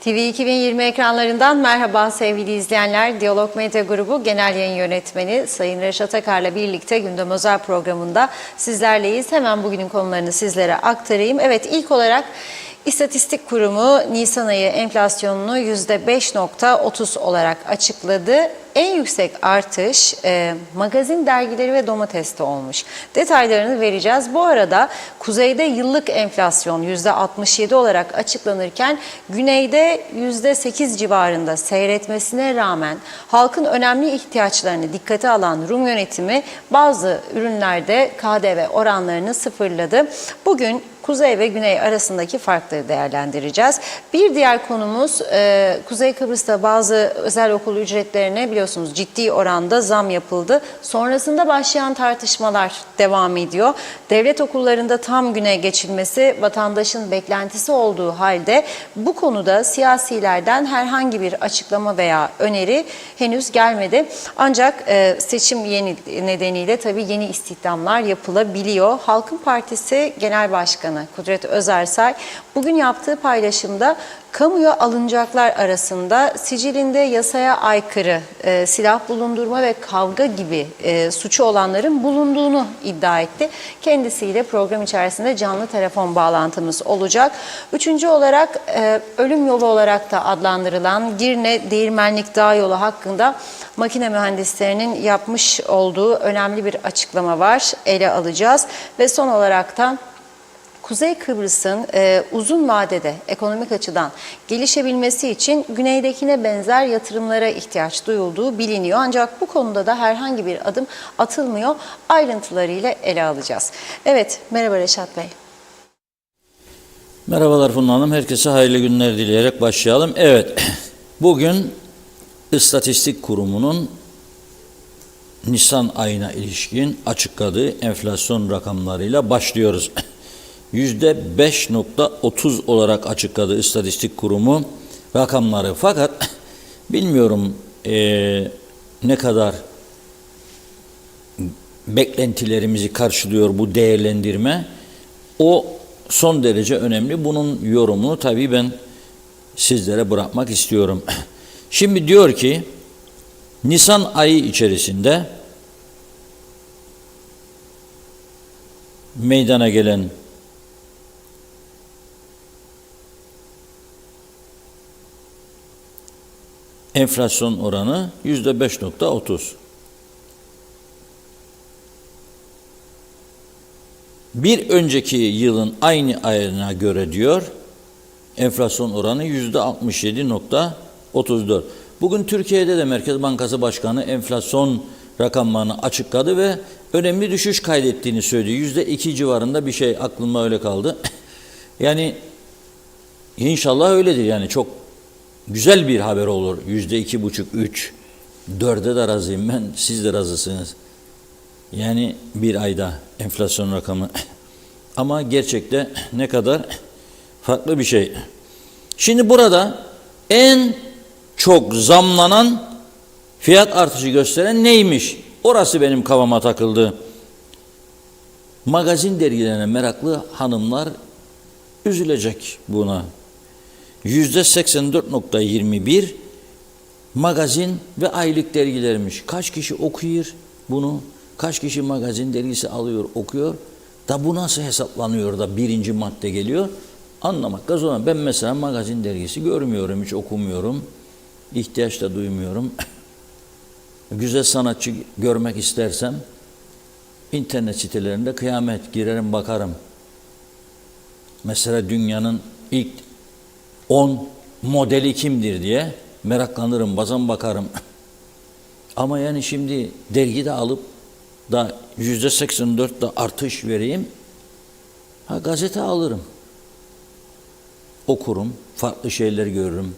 TV 2020 ekranlarından merhaba sevgili izleyenler. Diyalog Medya Grubu Genel Yayın Yönetmeni Sayın Reşat Akar'la birlikte Gündem Özel programında sizlerleyiz. Hemen bugünün konularını sizlere aktarayım. Evet, ilk olarak İstatistik Kurumu Nisan ayı enflasyonunu %5,30 olarak açıkladı. En yüksek artış magazin dergileri ve domateste olmuş. Detaylarını vereceğiz. Bu arada kuzeyde yıllık enflasyon %67 olarak açıklanırken güneyde %8 civarında seyretmesine rağmen halkın önemli ihtiyaçlarını dikkate alan Rum yönetimi bazı ürünlerde KDV oranlarını sıfırladı. Bugün Kuzey ve Güney arasındaki farkları değerlendireceğiz. Bir diğer konumuz Kuzey Kıbrıs'ta bazı özel okul ücretlerine biliyorsunuz ciddi oranda zam yapıldı. Sonrasında başlayan tartışmalar devam ediyor. Devlet okullarında tam güne geçilmesi vatandaşın beklentisi olduğu halde bu konuda siyasilerden herhangi bir açıklama veya öneri henüz gelmedi. Ancak seçim nedeniyle tabii yeni istihdamlar yapılabiliyor. Halkın Partisi Genel Başkanı Kudret Özersay bugün yaptığı paylaşımda kamuya alınacaklar arasında sicilinde yasaya aykırı silah bulundurma ve kavga gibi suçu olanların bulunduğunu iddia etti. Kendisiyle program içerisinde canlı telefon bağlantımız olacak. Üçüncü olarak ölüm yolu olarak da adlandırılan Girne Değirmenlik Dağ Yolu hakkında makine mühendislerinin yapmış olduğu önemli bir açıklama var. Ele alacağız ve son olarak da Kuzey Kıbrıs'ın uzun vadede ekonomik açıdan gelişebilmesi için güneydekine benzer yatırımlara ihtiyaç duyulduğu biliniyor. Ancak bu konuda da herhangi bir adım atılmıyor. Ayrıntılarıyla ele alacağız. Evet, merhaba Reşat Bey. Merhabalar Funda Hanım. Herkese hayırlı günler dileyerek başlayalım. Evet, bugün İstatistik Kurumu'nun Nisan ayına ilişkin açıkladığı enflasyon rakamlarıyla başlıyoruz. %5,30 olarak açıkladı İstatistik Kurumu rakamları. Fakat bilmiyorum ne kadar beklentilerimizi karşılıyor bu değerlendirme. O son derece önemli. Bunun yorumunu tabii ben sizlere bırakmak istiyorum. Şimdi diyor ki Nisan ayı içerisinde meydana gelen enflasyon oranı %5,30. Bir önceki yılın aynı ayına göre diyor enflasyon oranı %67,34. Bugün Türkiye'de de Merkez Bankası Başkanı enflasyon rakamlarını açıkladı ve önemli düşüş kaydettiğini söyledi. %2 civarında bir şey, aklıma öyle kaldı. Yani inşallah öyledir, yani çok güzel bir haber olur. %2,5, 3, 4'e de razıyım ben, siz de razısınız. Yani bir ayda enflasyon rakamı. Ama gerçekte ne kadar farklı bir şey. Şimdi burada en çok zamlanan, fiyat artışı gösteren neymiş? Orası benim kafama takıldı. Magazin dergilerine meraklı hanımlar üzülecek buna. %84,21 magazin ve aylık dergilermiş. Kaç kişi okuyor bunu? Kaç kişi magazin dergisi alıyor, okuyor? Da bu nasıl hesaplanıyor da birinci madde geliyor? Anlamak lazım. Ben mesela magazin dergisi görmüyorum, hiç okumuyorum. İhtiyaç da duymuyorum. Güzel sanatçı görmek istersem internet sitelerinde kıyamet girerim, bakarım. Mesela dünyanın ilk 10 modeli kimdir diye meraklanırım, bazen bakarım. Ama yani şimdi dergide alıp da %84 da artış vereyim, gazete alırım. Okurum, farklı şeyler görürüm.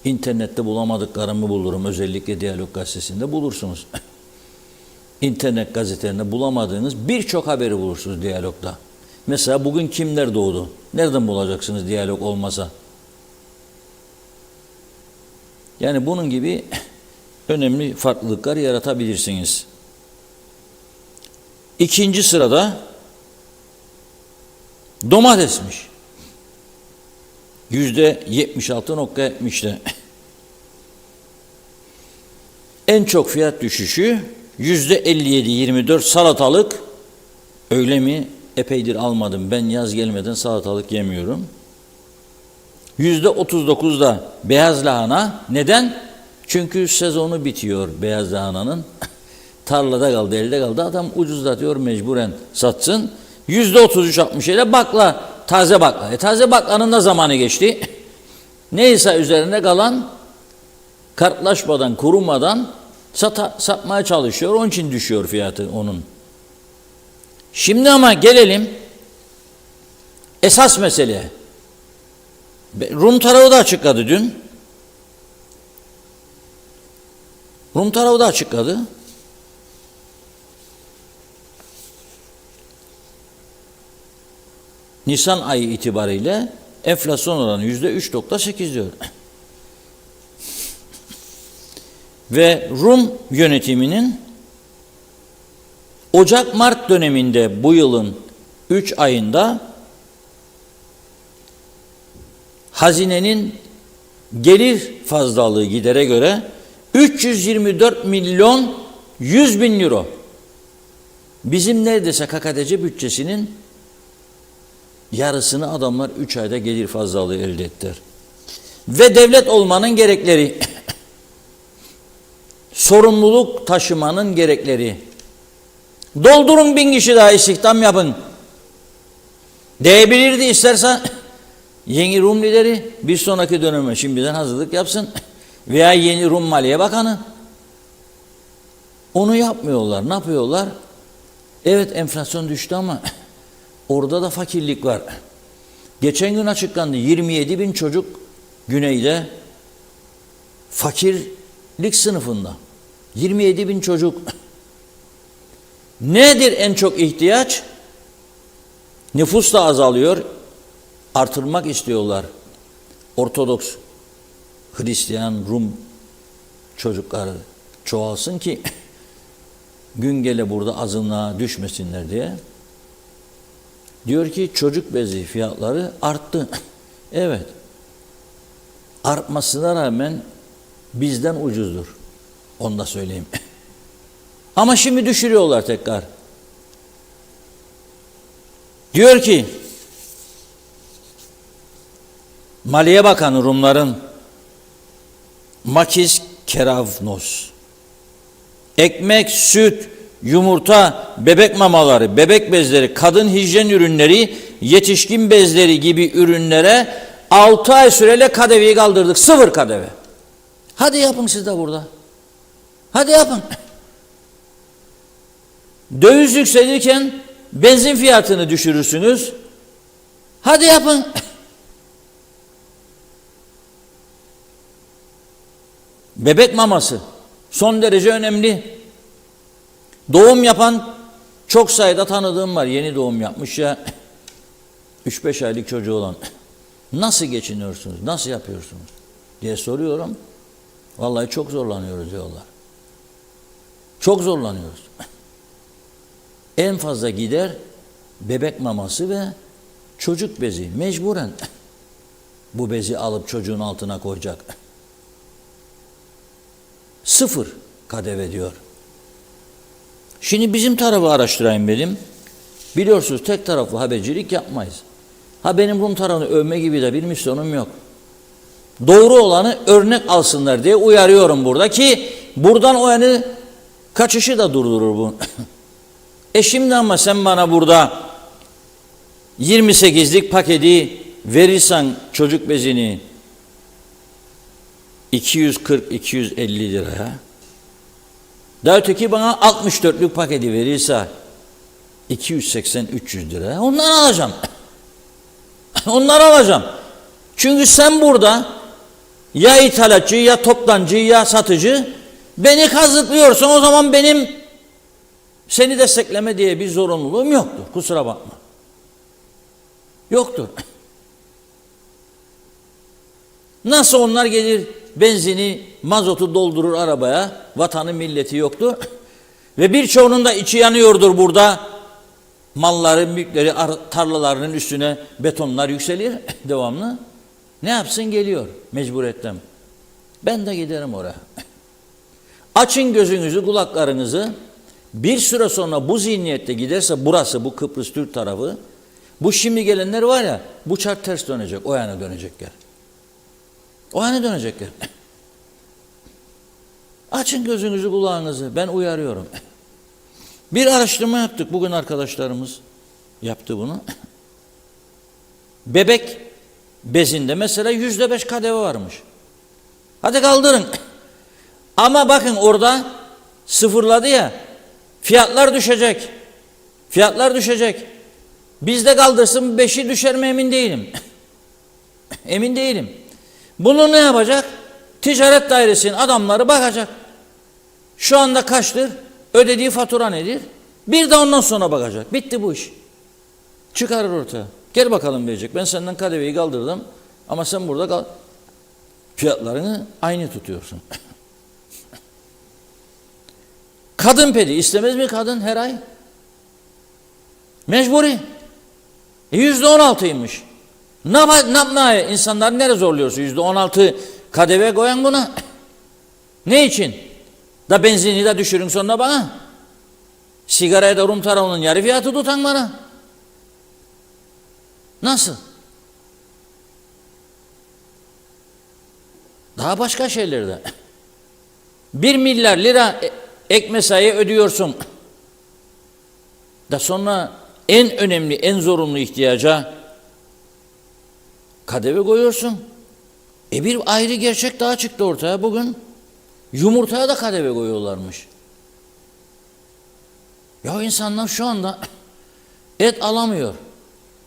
İnternette bulamadıklarımı bulurum. Özellikle Diyalog Gazetesi'nde bulursunuz. İnternet gazetelerinde bulamadığınız birçok haberi bulursunuz Diyalog'da. Mesela bugün kimler doğdu? Nereden bulacaksınız Diyalog olmasa? Yani bunun gibi önemli farklılıklar yaratabilirsiniz. İkinci sırada domatesmiş. %76.70'te. En çok fiyat düşüşü %57.24 salatalık. Öyle mi? Epeydir almadım. Ben yaz gelmeden salatalık yemiyorum. %39'da beyaz lahana. Neden? Çünkü sezonu bitiyor beyaz lahananın. Tarlada kaldı, elde kaldı. Adam ucuzlatıyor, mecburen satsın. %33.67 bakla, taze bakla. Taze baklanın da zamanı geçti. Neyse üzerine kalan kartlaşmadan, kurumadan satmaya çalışıyor. Onun için düşüyor fiyatı onun. Şimdi ama gelelim esas meseleye. Rum tarafı da açıkladı dün. Rum tarafı da açıkladı. Nisan ayı itibariyle enflasyon oranı %3.8 diyor. Ve Rum yönetiminin Ocak-Mart döneminde bu yılın 3 ayında hazinenin gelir fazlalığı gidere göre 324 milyon 100 bin euro. Bizim neredeyse KKTC bütçesinin yarısını adamlar 3 ayda gelir fazlalığı elde ettiler. Ve devlet olmanın gerekleri, sorumluluk taşımanın gerekleri, doldurun 1000 kişi daha istihdam yapın. Diyebilirdi istersen yeni Rum lideri bir sonraki döneme şimdiden hazırlık yapsın veya yeni Rum Maliye Bakanı. Onu yapmıyorlar. Ne yapıyorlar? Evet enflasyon düştü ama orada da fakirlik var. Geçen gün açıklandı 27 bin çocuk güneyde fakirlik sınıfında. 27 bin çocuk. Nedir en çok ihtiyaç? Nüfus da azalıyor. Artırmak istiyorlar. Ortodoks, Hristiyan, Rum çocukları çoğalsın ki gün gele burada azınlığa düşmesinler diye. Diyor ki çocuk bezi fiyatları arttı. Evet. Artmasına rağmen bizden ucuzdur. Onu da söyleyeyim. Ama şimdi düşürüyorlar tekrar. Diyor ki Maliye Bakanı Rumların Makis Keravnos ekmek, süt, yumurta, bebek mamaları, bebek bezleri, kadın hijyen ürünleri, yetişkin bezleri gibi ürünlere 6 ay süreyle KDV'yi kaldırdık. 0 KDV. Hadi yapın siz de burada. Hadi yapın. Döviz yükselirken benzin fiyatını düşürürsünüz. Hadi yapın. Bebek maması son derece önemli. Doğum yapan çok sayıda tanıdığım var. Yeni doğum yapmış ya 3-5 aylık çocuğu olan. Nasıl geçiniyorsunuz? Nasıl yapıyorsunuz? Diye soruyorum. Vallahi çok zorlanıyoruz diyorlar. Çok zorlanıyoruz. En fazla gider bebek maması ve çocuk bezi. Mecburen bu bezi alıp çocuğun altına koyacak. 0 KDV diyor. Şimdi bizim tarafı araştırayım dedim. Biliyorsunuz tek taraflı habercilik yapmayız. Ha benim Rum tarafını övme gibi de bir misyonum yok. Doğru olanı örnek alsınlar diye uyarıyorum burada ki buradan o yani kaçışı da durdurur bu. Şimdi ama sen bana burada 28'lik paketi verirsen çocuk bezini 240-250 liraya, daha öteki bana 64'lük paketi verirse 280-300 liraya, onları alacağım. Onları alacağım. Çünkü sen burada ya ithalatçı, ya toptancı, ya satıcı beni kazıklıyorsun. O zaman benim seni destekleme diye bir zorunluluğum yoktur. Kusura bakma. Yoktur. Nasıl onlar gelir benzini, mazotu doldurur arabaya, vatanı milleti yoktur. Ve birçoğunun da içi yanıyordur burada. Malları, mülkleri, tarlalarının üstüne betonlar yükselir devamlı. Ne yapsın? Geliyor mecburiyetten. Ben de giderim oraya. Açın gözünüzü, kulaklarınızı. Bir süre sonra bu zihniyette giderse burası, bu Kıbrıs Türk tarafı, bu şimdi gelenler var ya, bu çark ters dönecek, o yana dönecekler. O yana dönecekler. Açın gözünüzü, kulağınızı. Ben uyarıyorum. Bir araştırma yaptık. Bugün arkadaşlarımız yaptı bunu. Bebek bezinde mesela %5 KDV varmış. Hadi kaldırın. Ama bakın orada sıfırladı ya, fiyatlar düşecek. Fiyatlar düşecek. Bizde kaldırsın 5'i düşer mi emin değilim. Emin değilim. Bunu ne yapacak? Ticaret dairesinin adamları bakacak. Şu anda kaçtır? Ödediği fatura nedir? Bir de ondan sonra bakacak. Bitti bu iş. Çıkarır ortaya. Gel bakalım diyecek. Ben senden KDV'yi kaldırdım ama sen burada kal. Fiyatlarını aynı tutuyorsun. Kadın pedi istemez mi kadın her ay? Mecburi. %16'ymış. Ne insanlar nereye zorluyorsun? %16 KDV koyan buna. Ne için? Da benzini de düşürün sonra bana. Sigaraya da Rum tarafının yarı fiyatı tutan bana. Nasıl? Daha başka şeylerde. 1 milyar lira ek mesai ödüyorsun. Da sonra en önemli, en zorunlu ihtiyaca KDV koyuyorsun. Bir ayrı gerçek daha çıktı ortaya bugün. Yumurtaya da KDV koyuyorlarmış. Ya insanlar şu anda et alamıyor.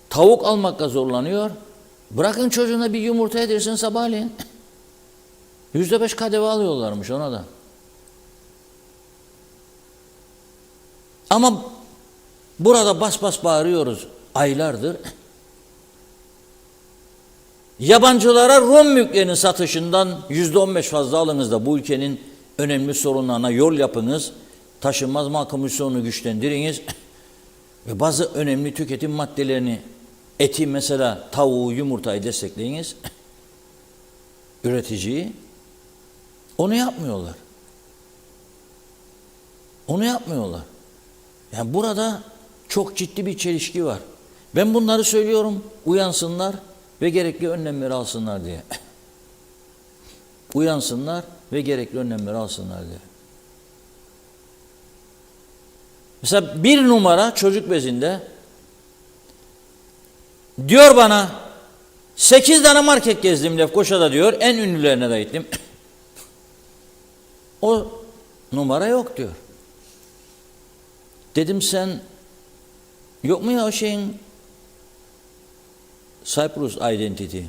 Tavuk almakta zorlanıyor. Bırakın çocuğuna bir yumurta yedirsin sabahleyin. %5 KDV alıyorlarmış ona da. Ama burada bas bas bağırıyoruz aylardır. Yabancılara Rum mülklerinin satışından %15 fazla alınız da bu ülkenin önemli sorunlarına yol yapınız. Taşınmaz mal komisyonunu güçlendiriniz. Ve bazı önemli tüketim maddelerini, eti mesela tavuğu, yumurtayı destekleyiniz. Üreticiyi. Onu yapmıyorlar. Onu yapmıyorlar. Yani burada çok ciddi bir çelişki var. Ben bunları söylüyorum, uyansınlar ve gerekli önlemleri alsınlar diye. Uyansınlar ve gerekli önlemleri alsınlar diye. Mesela 1 numara çocuk bezinde diyor bana 8 tane market gezdim Lefkoşa'da diyor. En ünlülerine de gittim. O numara yok diyor. Dedim sen yok mu ya o şeyin Cyprus Identity?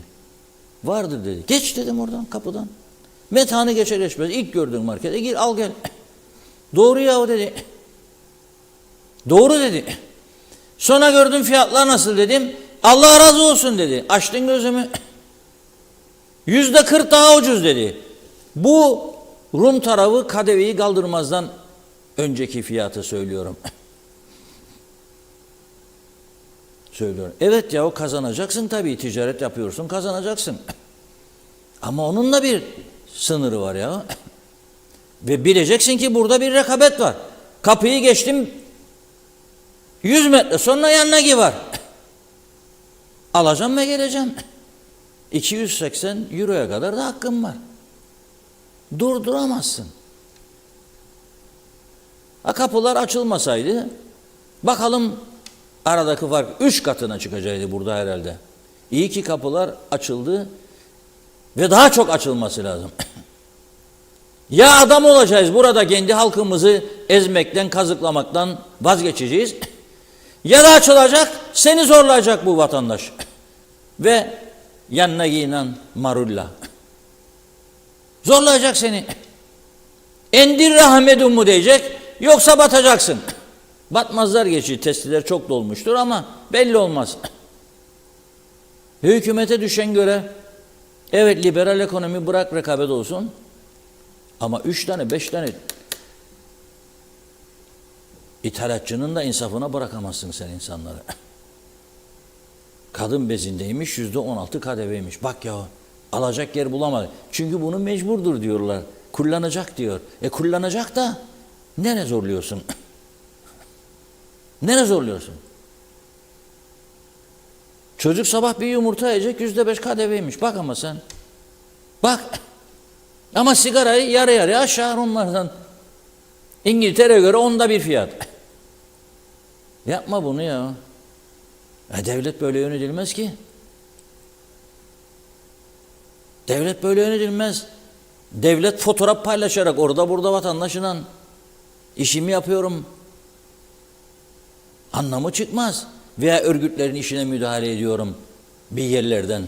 Vardır dedi. Geç dedim oradan kapıdan. Metanı geçer geçmez. İlk gördüğün markete gir al gel. Doğru ya o dedi. Doğru dedi. Sonra gördüm fiyatlar nasıl dedim. Allah razı olsun dedi. Açtın gözümü. %40 daha ucuz dedi. Bu Rum tarafı KDV'yi kaldırmazdan önceki fiyatı söylüyorum. Söylüyorum. Evet ya o kazanacaksın tabii. Ticaret yapıyorsun kazanacaksın. Ama onun da bir sınırı var ya. Ve bileceksin ki burada bir rekabet var. Kapıyı geçtim 100 metre sonra yanına var. Alacağım ve geleceğim. 280 euroya kadar da hakkım var. Durduramazsın. Kapılar açılmasaydı bakalım aradaki fark 3 katına çıkacaktı burada herhalde. İyi ki kapılar açıldı ve daha çok açılması lazım. Ya adam olacağız burada kendi halkımızı ezmekten, kazıklamaktan vazgeçeceğiz. Ya da açılacak, seni zorlayacak bu vatandaş. Ve yanına giyinen marulla. Zorlayacak seni. Endir rahmetum mu diyecek, yoksa batacaksın. Batmazlar geçici, testiler çok dolmuştur ama belli olmaz. Hükümete düşen göre, evet liberal ekonomi bırak rekabet olsun. Ama 3 tane, 5 tane ithalatçının da insafına bırakamazsın sen insanları. Kadın bezindeymiş %16 KDV'ymiş. Bak ya, alacak yer bulamadı. Çünkü bunu mecburdur diyorlar. Kullanacak diyor. Kullanacak da nereye zorluyorsun? Nereye zorluyorsun? Çocuk sabah bir yumurta yiyecek %5 KDV'ymiş. Bak ama sen. Bak. Ama sigarayı yarı yarıya aşağı onlardan. İngiltere'ye göre 1/10 fiyat. Yapma bunu ya. Devlet böyle yönetilmez ki. Devlet böyle yönetilmez. Devlet fotoğraf paylaşarak orada burada vatandaşla işimi yapıyorum anlamı çıkmaz. Veya örgütlerin işine müdahale ediyorum bir yerlerden.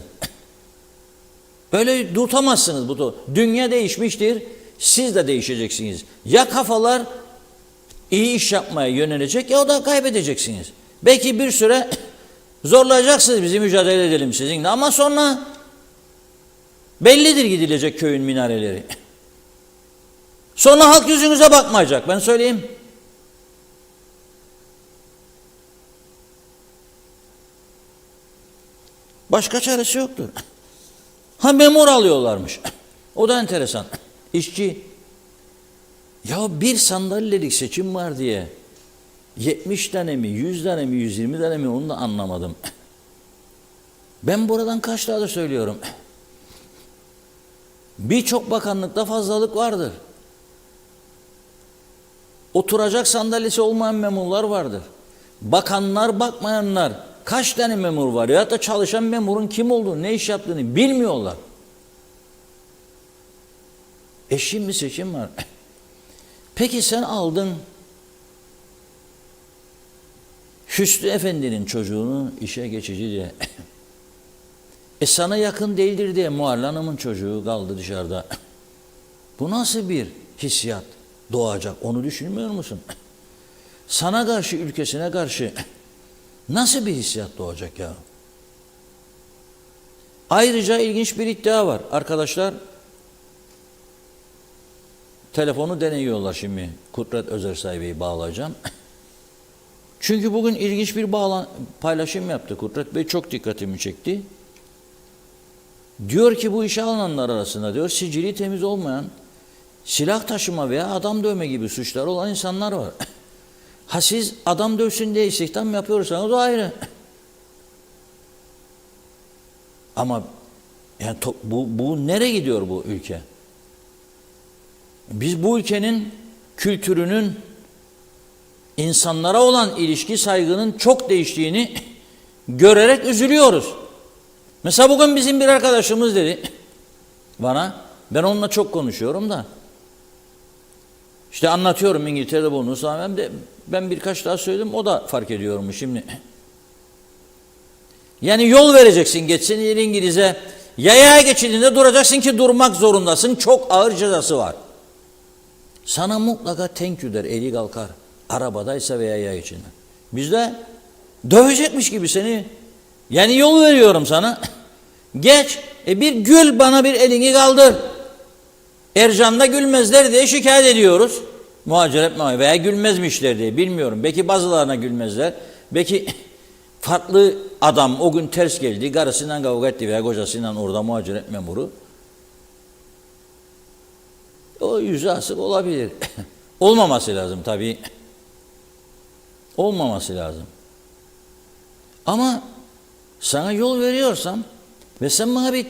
Böyle tutamazsınız bu. Dünya değişmiştir. Siz de değişeceksiniz. Ya kafalar iyi iş yapmaya yönelecek ya o da kaybedeceksiniz. Belki bir süre zorlayacaksınız bizi mücadele edelim sizinle ama sonra bellidir gidilecek köyün minareleri. Sonra halk yüzünüze bakmayacak ben söyleyeyim. Başka çaresi yoktur. Ha memur alıyorlarmış. O da enteresan. İşçi. Ya bir sandalyelik seçim var diye 70 tane mi, 100 tane mi, 120 tane mi onu da anlamadım. Ben buradan kaç tane söylüyorum. Birçok bakanlıkta fazlalık vardır. Oturacak sandalyesi olmayan memurlar vardır. Bakanlar, bakmayanlar. Kaç tane memur var ya da çalışan memurun kim olduğunu, ne iş yaptığını bilmiyorlar. Şimdi seçim var. Peki sen aldın Hüsnü Efendi'nin çocuğunu işe geçici diye. Sana yakın değildir diye Muhalle Hanım'ın çocuğu kaldı dışarıda. Bu nasıl bir hissiyat doğacak onu düşünmüyor musun? Sana karşı, ülkesine karşı nasıl bir hissiyat doğacak ya? Ayrıca ilginç bir iddia var. Arkadaşlar telefonu deneyiyorlar şimdi. Kudret Özersay Bey'i bağlayacağım. Çünkü bugün ilginç bir paylaşım yaptı. Kudret Bey çok dikkatimi çekti. Diyor ki bu işe alınanlar arasında diyor sicili temiz olmayan, silah taşıma veya adam dövme gibi suçlar olan insanlar var. Ha siz adam dövsün diye istihdam yapıyorsanız o ayrı. Ama yani bu nereye gidiyor bu ülke? Biz bu ülkenin kültürünün insanlara olan ilişki saygının çok değiştiğini görerek üzülüyoruz. Mesela bugün bizim bir arkadaşımız dedi bana, ben onunla çok konuşuyorum da işte anlatıyorum İngiltere'de bulunursa ben birkaç daha söyledim o da fark ediyormuş şimdi. Yani yol vereceksin geçsin İngiliz'e yaya geçidinde duracaksın ki durmak zorundasın çok ağır cezası var. Sana mutlaka thank you der eli kalkar arabadaysa veya yaya geçidinde. Bizde dövecekmiş gibi seni yani yol veriyorum sana geç bir gül bana bir elini kaldır. Ercan'da gülmezler diye şikayet ediyoruz. Muhaciret veya gülmezmişler diye bilmiyorum. Belki bazılarına gülmezler. Belki farklı adam o gün ters geldi. Karısından kavga etti veya kocasından orada muhaciret memuru. O yüzü asık olabilir. Olmaması lazım tabii. Olmaması lazım. Ama sana yol veriyorsam ve sen bana bir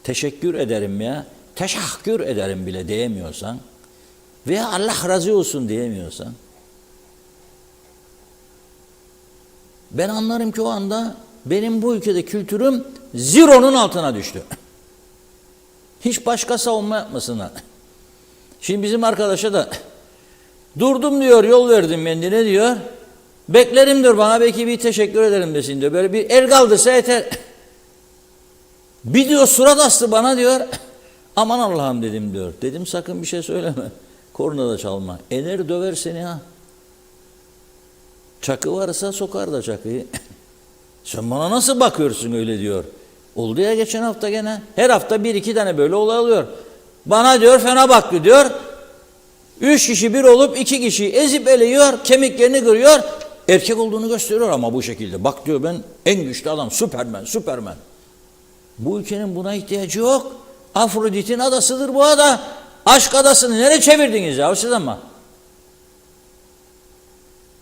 teşekkür ederim ya, teşekkür ederim bile diyemiyorsan veya Allah razı olsun diyemiyorsan ben anlarım ki o anda benim bu ülkede kültürüm zero'nun altına düştü. Hiç başka savunma yapmasınlar. Şimdi bizim arkadaşa da durdum diyor, yol verdim kendine diyor. Beklerim diyor, bana belki bir teşekkür ederim desin diyor. Böyle bir el kaldırsa yeter. Bir diyor surat astı bana diyor. Aman Allah'ım dedim diyor. Dedim sakın bir şey söyleme. Korna da çalma. Ener döver seni ha. Çakı varsa sokar da çakıyı. Sen bana nasıl bakıyorsun öyle diyor. Oldu ya geçen hafta gene. Her hafta bir iki tane böyle olay oluyor. Bana diyor fena baktı diyor. 3 kişi bir olup 2 kişiyi ezip eleyiyor. Kemiklerini kırıyor. Erkek olduğunu gösteriyor ama bu şekilde. Bak diyor, ben en güçlü adam, Süpermen, Süpermen. Bu ülkenin buna ihtiyacı yok. Afrodit'in adasıdır bu ada. Aşk adasını nereye çevirdiniz ya siz ama?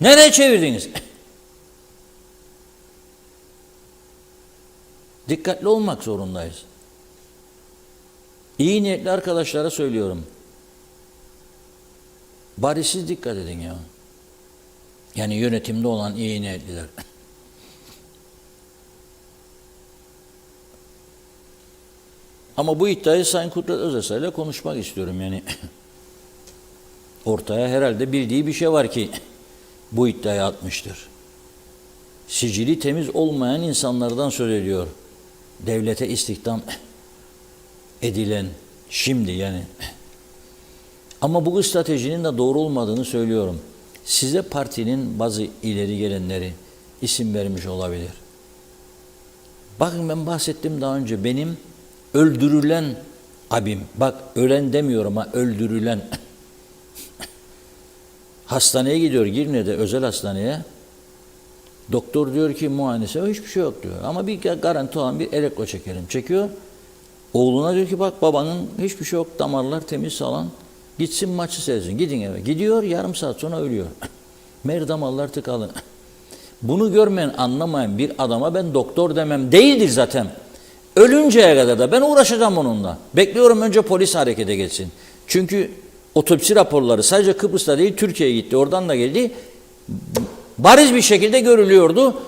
Nereye çevirdiniz? Dikkatli olmak zorundayız. İyi niyetli arkadaşlara söylüyorum. Bari siz dikkat edin ya. Yani yönetimde olan iyi niyetliler. Ama bu iddiayı Sayın Kudret Özarslan ile konuşmak istiyorum yani. Ortaya herhalde bildiği bir şey var ki bu iddiayı atmıştır. Sicili temiz olmayan insanlardan söz ediyor. Devlete istihdam edilen şimdi yani. Ama bu stratejinin de doğru olmadığını söylüyorum. Size partinin bazı ileri gelenleri isim vermiş olabilir. Bakın, ben bahsettim daha önce, benim öldürülen abim, bak ölen demiyorum ama öldürülen, hastaneye gidiyor, Girne'de özel hastaneye. Doktor diyor ki muayenesi hiçbir şey yok diyor. Ama bir garanti olan bir elektro çekelim. Çekiyor. Oğluna diyor ki bak, babanın hiçbir şey yok, damarlar temiz, sağlam. Gitsin maçı seyretsin. Gidin eve. Gidiyor, yarım saat sonra ölüyor. Meğer damarlar tıkalı. Bunu görmeyen, anlamayan bir adama ben doktor demem. Değildir zaten. Ölünceye kadar da ben uğraşacağım onunla. Bekliyorum önce polis harekete geçsin. Çünkü otopsi raporları sadece Kıbrıs'ta değil, Türkiye'ye gitti. Oradan da geldi. Bariz bir şekilde görülüyordu.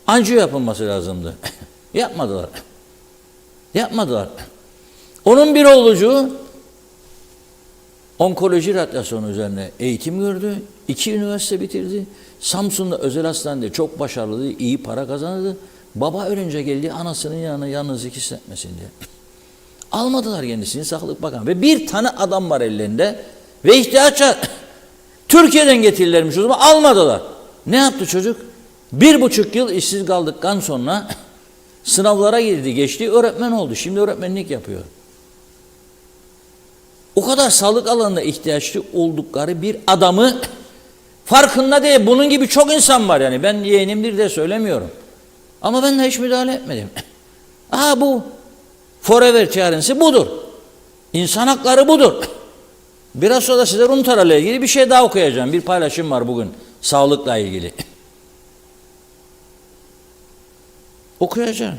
Anjiyo yapılması lazımdı. Yapmadılar. Yapmadılar. Onun bir oğlucu onkoloji radyasyonu üzerine eğitim gördü. 2 üniversite bitirdi. Samsun'da özel hastanede çok başarılıydı. İyi para kazanırdı. Baba ölünce geldi anasının yanına yalnızlık hissetmesin diye. Almadılar kendisini Sağlık Bakanı. Ve bir tane adam var ellerinde ve ihtiyaç var. Türkiye'den getirirlermiş o zaman, almadılar. Ne yaptı çocuk? 1,5 yıl işsiz kaldıktan sonra sınavlara girdi, geçti, öğretmen oldu. Şimdi öğretmenlik yapıyor. O kadar sağlık alanında ihtiyaçlı oldukları bir adamı farkında değil. Bunun gibi çok insan var yani. Ben yeğenimdir de söylemiyorum. Ama ben de hiç müdahale etmedim. Bu forever çağrısı budur. İnsan hakları budur. Biraz sonra size Runtara'yla ilgili bir şey daha okuyacağım. Bir paylaşım var bugün sağlıkla ilgili. Okuyacağım.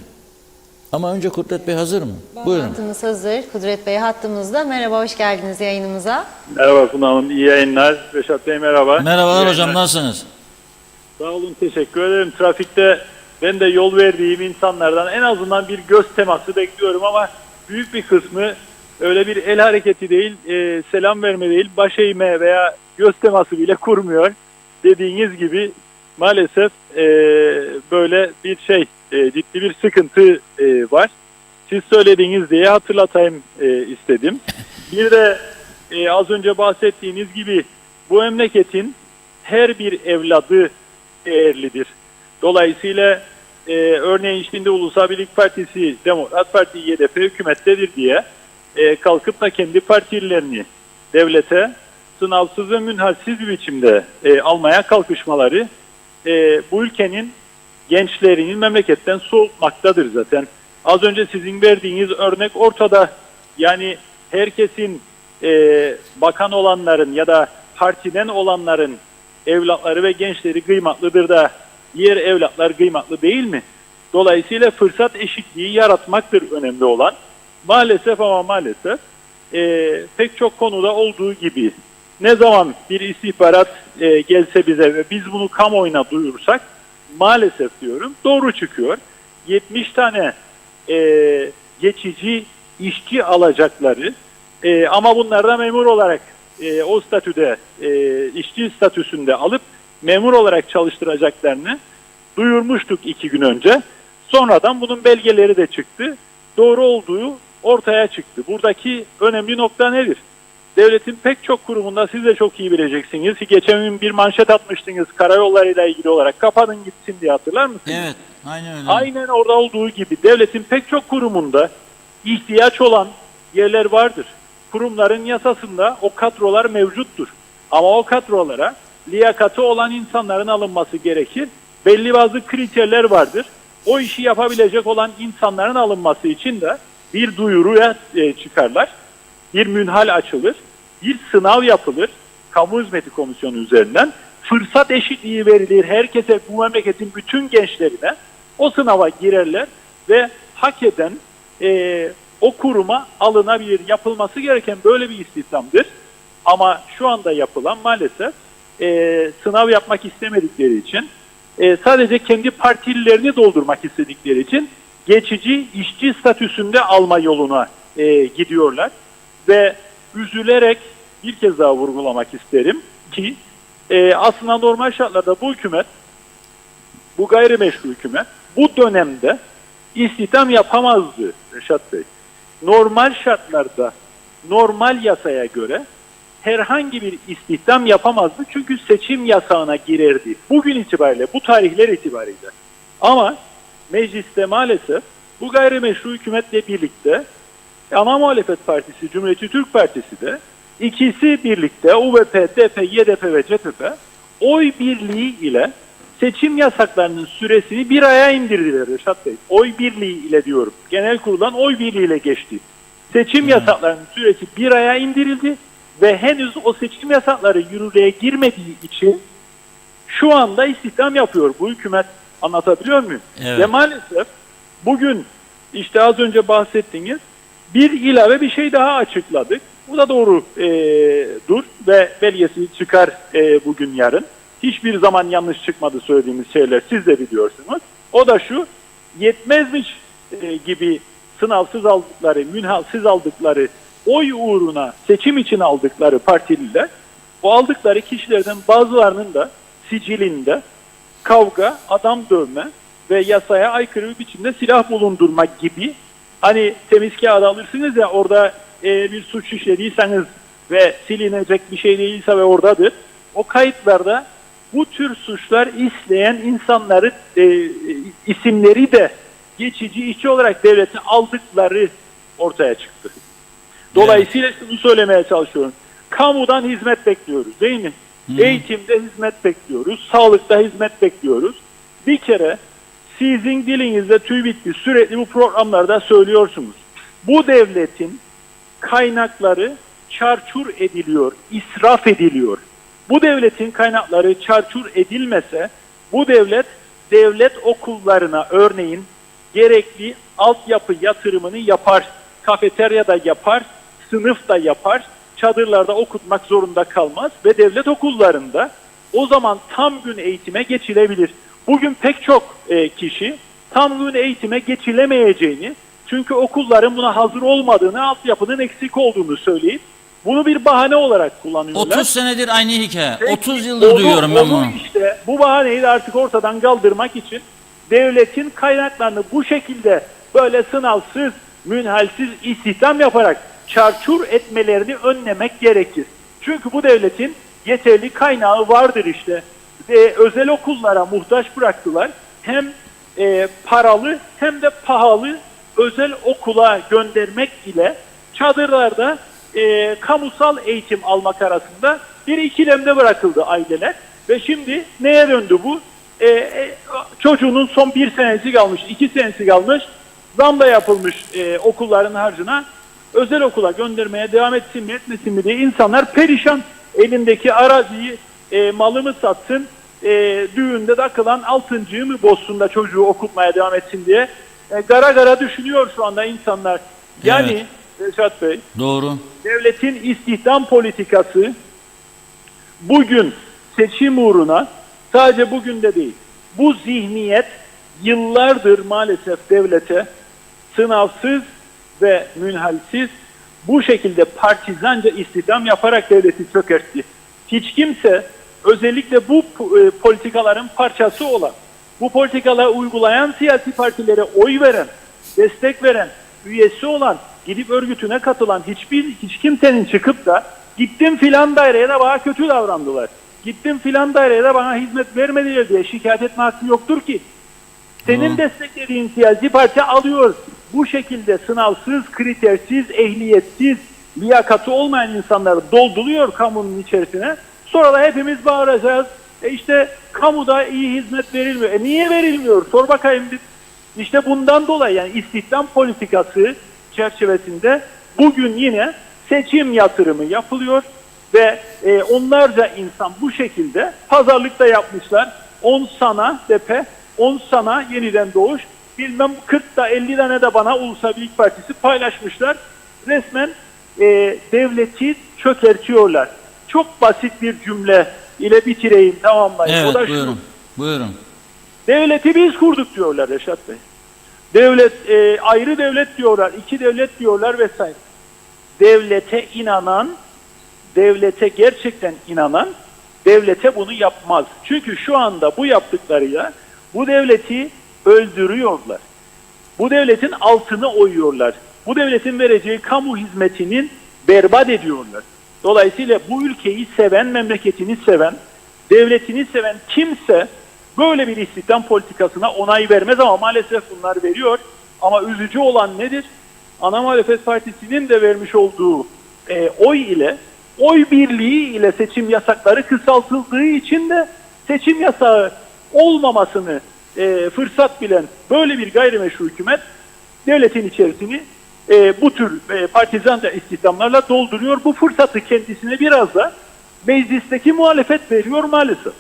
Ama önce Kudret Bey hazır mı? Buyurun. Hattımız hazır. Kudret Bey hattımızda. Merhaba, hoş geldiniz yayınımıza. Merhaba Funda Hanım, iyi yayınlar. Reşat Bey merhaba. Merhabalar İyi hocam, yayınlar. nasılsınız? Sağ olun, teşekkür ederim. Trafikte ben de yol verdiğim insanlardan en azından bir göz teması bekliyorum ama büyük bir kısmı öyle bir el hareketi değil, selam verme değil, baş eğme veya göz teması bile kurmuyor. Dediğiniz gibi maalesef böyle bir ciddi bir sıkıntı var. Siz söylediğiniz diye hatırlatayım istedim. Bir de az önce bahsettiğiniz gibi bu memleketin her bir evladı değerlidir. Dolayısıyla örneğin şimdi Ulusal Birlik Partisi, Demokrat Parti, YDP hükümettedir diye kalkıp da kendi partilerini devlete sınavsız ve münhasız bir biçimde almaya kalkışmaları bu ülkenin gençlerinin memleketten soğutmaktadır zaten. Az önce sizin verdiğiniz örnek ortada. Yani herkesin bakan olanların ya da partiden olanların evlatları ve gençleri kıymetlidir da diğer evlatlar kıymetli değil mi? Dolayısıyla fırsat eşitliği yaratmaktır önemli olan. Maalesef ama maalesef pek çok konuda olduğu gibi ne zaman bir istihbarat gelse bize ve biz bunu kamuoyuna duyursak maalesef diyorum doğru çıkıyor. 70 tane geçici işçi alacakları ama bunlardan memur olarak o statüde işçi statüsünde alıp memur olarak çalıştıracaklarını duyurmuştuk 2 gün önce. Sonradan bunun belgeleri de çıktı. Doğru olduğu ortaya çıktı. Buradaki önemli nokta nedir? Devletin pek çok kurumunda siz de çok iyi bileceksiniz. Geçen gün bir manşet atmıştınız karayollarıyla ilgili olarak. Kapatın gitsin diye, hatırlar mısınız? Evet, aynen öyle. Aynen orada olduğu gibi devletin pek çok kurumunda ihtiyaç olan yerler vardır. Kurumların yasasında o kadrolar mevcuttur. Ama o kadrolara liyakati olan insanların alınması gerekir. Belli bazı kriterler vardır. O işi yapabilecek olan insanların alınması için de bir duyuruya çıkarlar. Bir münhal açılır. Bir sınav yapılır. Kamu Hizmeti Komisyonu üzerinden. Fırsat eşitliği verilir herkese, bu memleketin bütün gençlerine. O sınava girerler ve hak eden o kuruma alınabilir. Yapılması gereken böyle bir istihdamdır. Ama şu anda yapılan maalesef sınav yapmak istemedikleri için, sadece kendi partililerini doldurmak istedikleri için geçici işçi statüsünde alma yoluna gidiyorlar. Ve üzülerek bir kez daha vurgulamak isterim ki aslında normal şartlarda bu hükümet, bu gayrimeşru hükümet bu dönemde istihdam yapamazdı Reşat Bey. Normal şartlarda, normal yasaya göre herhangi bir istihdam yapamazdı çünkü seçim yasağına girerdi. Bugün itibariyle, bu tarihler itibariyle. Ama mecliste maalesef bu gayrimeşru hükümetle birlikte ana muhalefet partisi, Cumhuriyetçi Türk Partisi de ikisi birlikte UBP, DP, YDP ve CTP oy birliği ile seçim yasaklarının süresini bir aya indirdiler Reşat Bey. Oy birliği ile diyorum. Genel kuruldan oy birliğiyle geçti. Seçim yasaklarının süresi bir aya indirildi ve henüz o seçim yasakları yürürlüğe girmediği için şu anda istihdam yapıyor bu hükümet. Anlatabiliyor muyum? Evet. Ve maalesef bugün işte az önce bahsettiğiniz bir ilave bir şey daha açıkladık. Bu da doğrudur ve belgesi çıkar bugün yarın. Hiçbir zaman yanlış çıkmadı söylediğimiz şeyler, siz de biliyorsunuz. O da şu, yetmezmiş gibi sınavsız aldıkları, münhalsiz aldıkları, oy uğruna seçim için aldıkları partililer, o aldıkları kişilerden bazılarının da sicilinde kavga, adam dövme ve yasaya aykırı bir biçimde silah bulundurmak gibi, hani temiz kağıt alırsınız ya, orada bir suç işlediyseniz ve silinecek bir şey değilse ve oradadır. O kayıtlarda bu tür suçlar işleyen insanların isimleri de geçici işçi olarak devletin aldıkları ortaya çıktı. Dolayısıyla şunu söylemeye çalışıyorum. Kamudan hizmet bekliyoruz değil mi? Eğitimde hizmet bekliyoruz, sağlıkta hizmet bekliyoruz. Bir kere sizin dilinizde tüy bitti, sürekli bu programlarda söylüyorsunuz. Bu devletin kaynakları çarçur ediliyor, israf ediliyor. Bu devletin kaynakları çarçur edilmese, bu devlet okullarına örneğin gerekli altyapı yatırımını yapar, kafeteryada yapar, sınıfta yapar, çadırlarda okutmak zorunda kalmaz ve devlet okullarında o zaman tam gün eğitime geçilebilir. Bugün pek çok kişi tam gün eğitime geçilemeyeceğini, çünkü okulların buna hazır olmadığını, altyapının eksik olduğunu söyleyip bunu bir bahane olarak kullanıyorlar. 30 senedir aynı hikaye. Peki, 30 yıldır duyuyorum ben bunu. İşte bu bahaneyi de artık ortadan kaldırmak için devletin kaynaklarını bu şekilde böyle sınavsız, münhalsiz istihdam yaparak çarçur etmelerini önlemek gerekir. Çünkü bu devletin yeterli kaynağı vardır işte. Özel okullara muhtaç bıraktılar. Hem paralı hem de pahalı özel okula göndermek ile çadırlarda kamusal eğitim almak arasında bir ikilemde bırakıldı aileler. Ve şimdi neye döndü bu? Çocuğunun son 1 senesi kalmış, 2 senesi kalmış. Zam da yapılmış okulların harcına. Özel okula göndermeye devam etsin mi etmesin mi diye insanlar perişan. Elindeki araziyi malımı satsın, düğünde takılan altıncığı mı bozsun da çocuğu okutmaya devam etsin diye gara gara düşünüyor şu anda insanlar. Yani Reşat Bey, Doğru. devletin istihdam politikası bugün seçim uğruna, sadece bugün de değil, bu zihniyet yıllardır maalesef devlete sınavsız ve münhalsiz bu şekilde partizanca istihdam yaparak devleti çökertti. Hiç kimse, özellikle bu politikaların parçası olan, bu politikaları uygulayan siyasi partilere oy veren, destek veren, üyesi olan, gidip örgütüne katılan hiç kimsenin çıkıp da gittim filan daireye de bana kötü davrandılar, gittim filan daireye de bana hizmet vermediler diye şikayet etme hakkı yoktur ki. Senin desteklediğin siyasi parti alıyor, bu şekilde sınavsız, kritersiz, ehliyetsiz, liyakati olmayan insanları dolduruyor kamunun içerisine. Sonra da hepimiz bağıracağız. İşte kamuda iyi hizmet verilmiyor. Niye verilmiyor? Sor bakayım bir. İşte bundan dolayı, yani istihdam politikası çerçevesinde bugün yine seçim yatırımı yapılıyor ve onlarca insan bu şekilde pazarlıkta yapmışlar. 10 sana depe, 10 sana yeniden doğuş, bilmem 40 da 50 tane de bana Ulusal Birlik Partisi paylaşmışlar. Resmen devleti çökertiyorlar. Çok basit bir cümle ile bitireyim, tamamlayayım. Evet, O da şu: buyurun. Buyurun. devleti biz kurduk diyorlar Reşat Bey. Devlet, ayrı devlet diyorlar, iki devlet diyorlar vesaire. Devlete inanan, devlete gerçekten inanan, devlete bunu yapmaz. Çünkü şu anda bu yaptıklarıyla bu devleti öldürüyorlar. Bu devletin altını oyuyorlar. Bu devletin vereceği kamu hizmetinin berbat ediyorlar. Dolayısıyla bu ülkeyi seven, memleketini seven, devletini seven kimse böyle bir istihdam politikasına onay vermez, ama maalesef bunlar veriyor. Ama üzücü olan nedir? Ana Muhalefet Partisi'nin de vermiş olduğu oy ile, oy birliği ile seçim yasakları kısaltıldığı için de seçim yasağı olmamasını fırsat bilen böyle bir gayrimeşru hükümet devletin içerisini bu tür partizanca istihdamlarla dolduruyor. Bu fırsatı kendisine biraz da meclisteki muhalefet veriyor maalesef.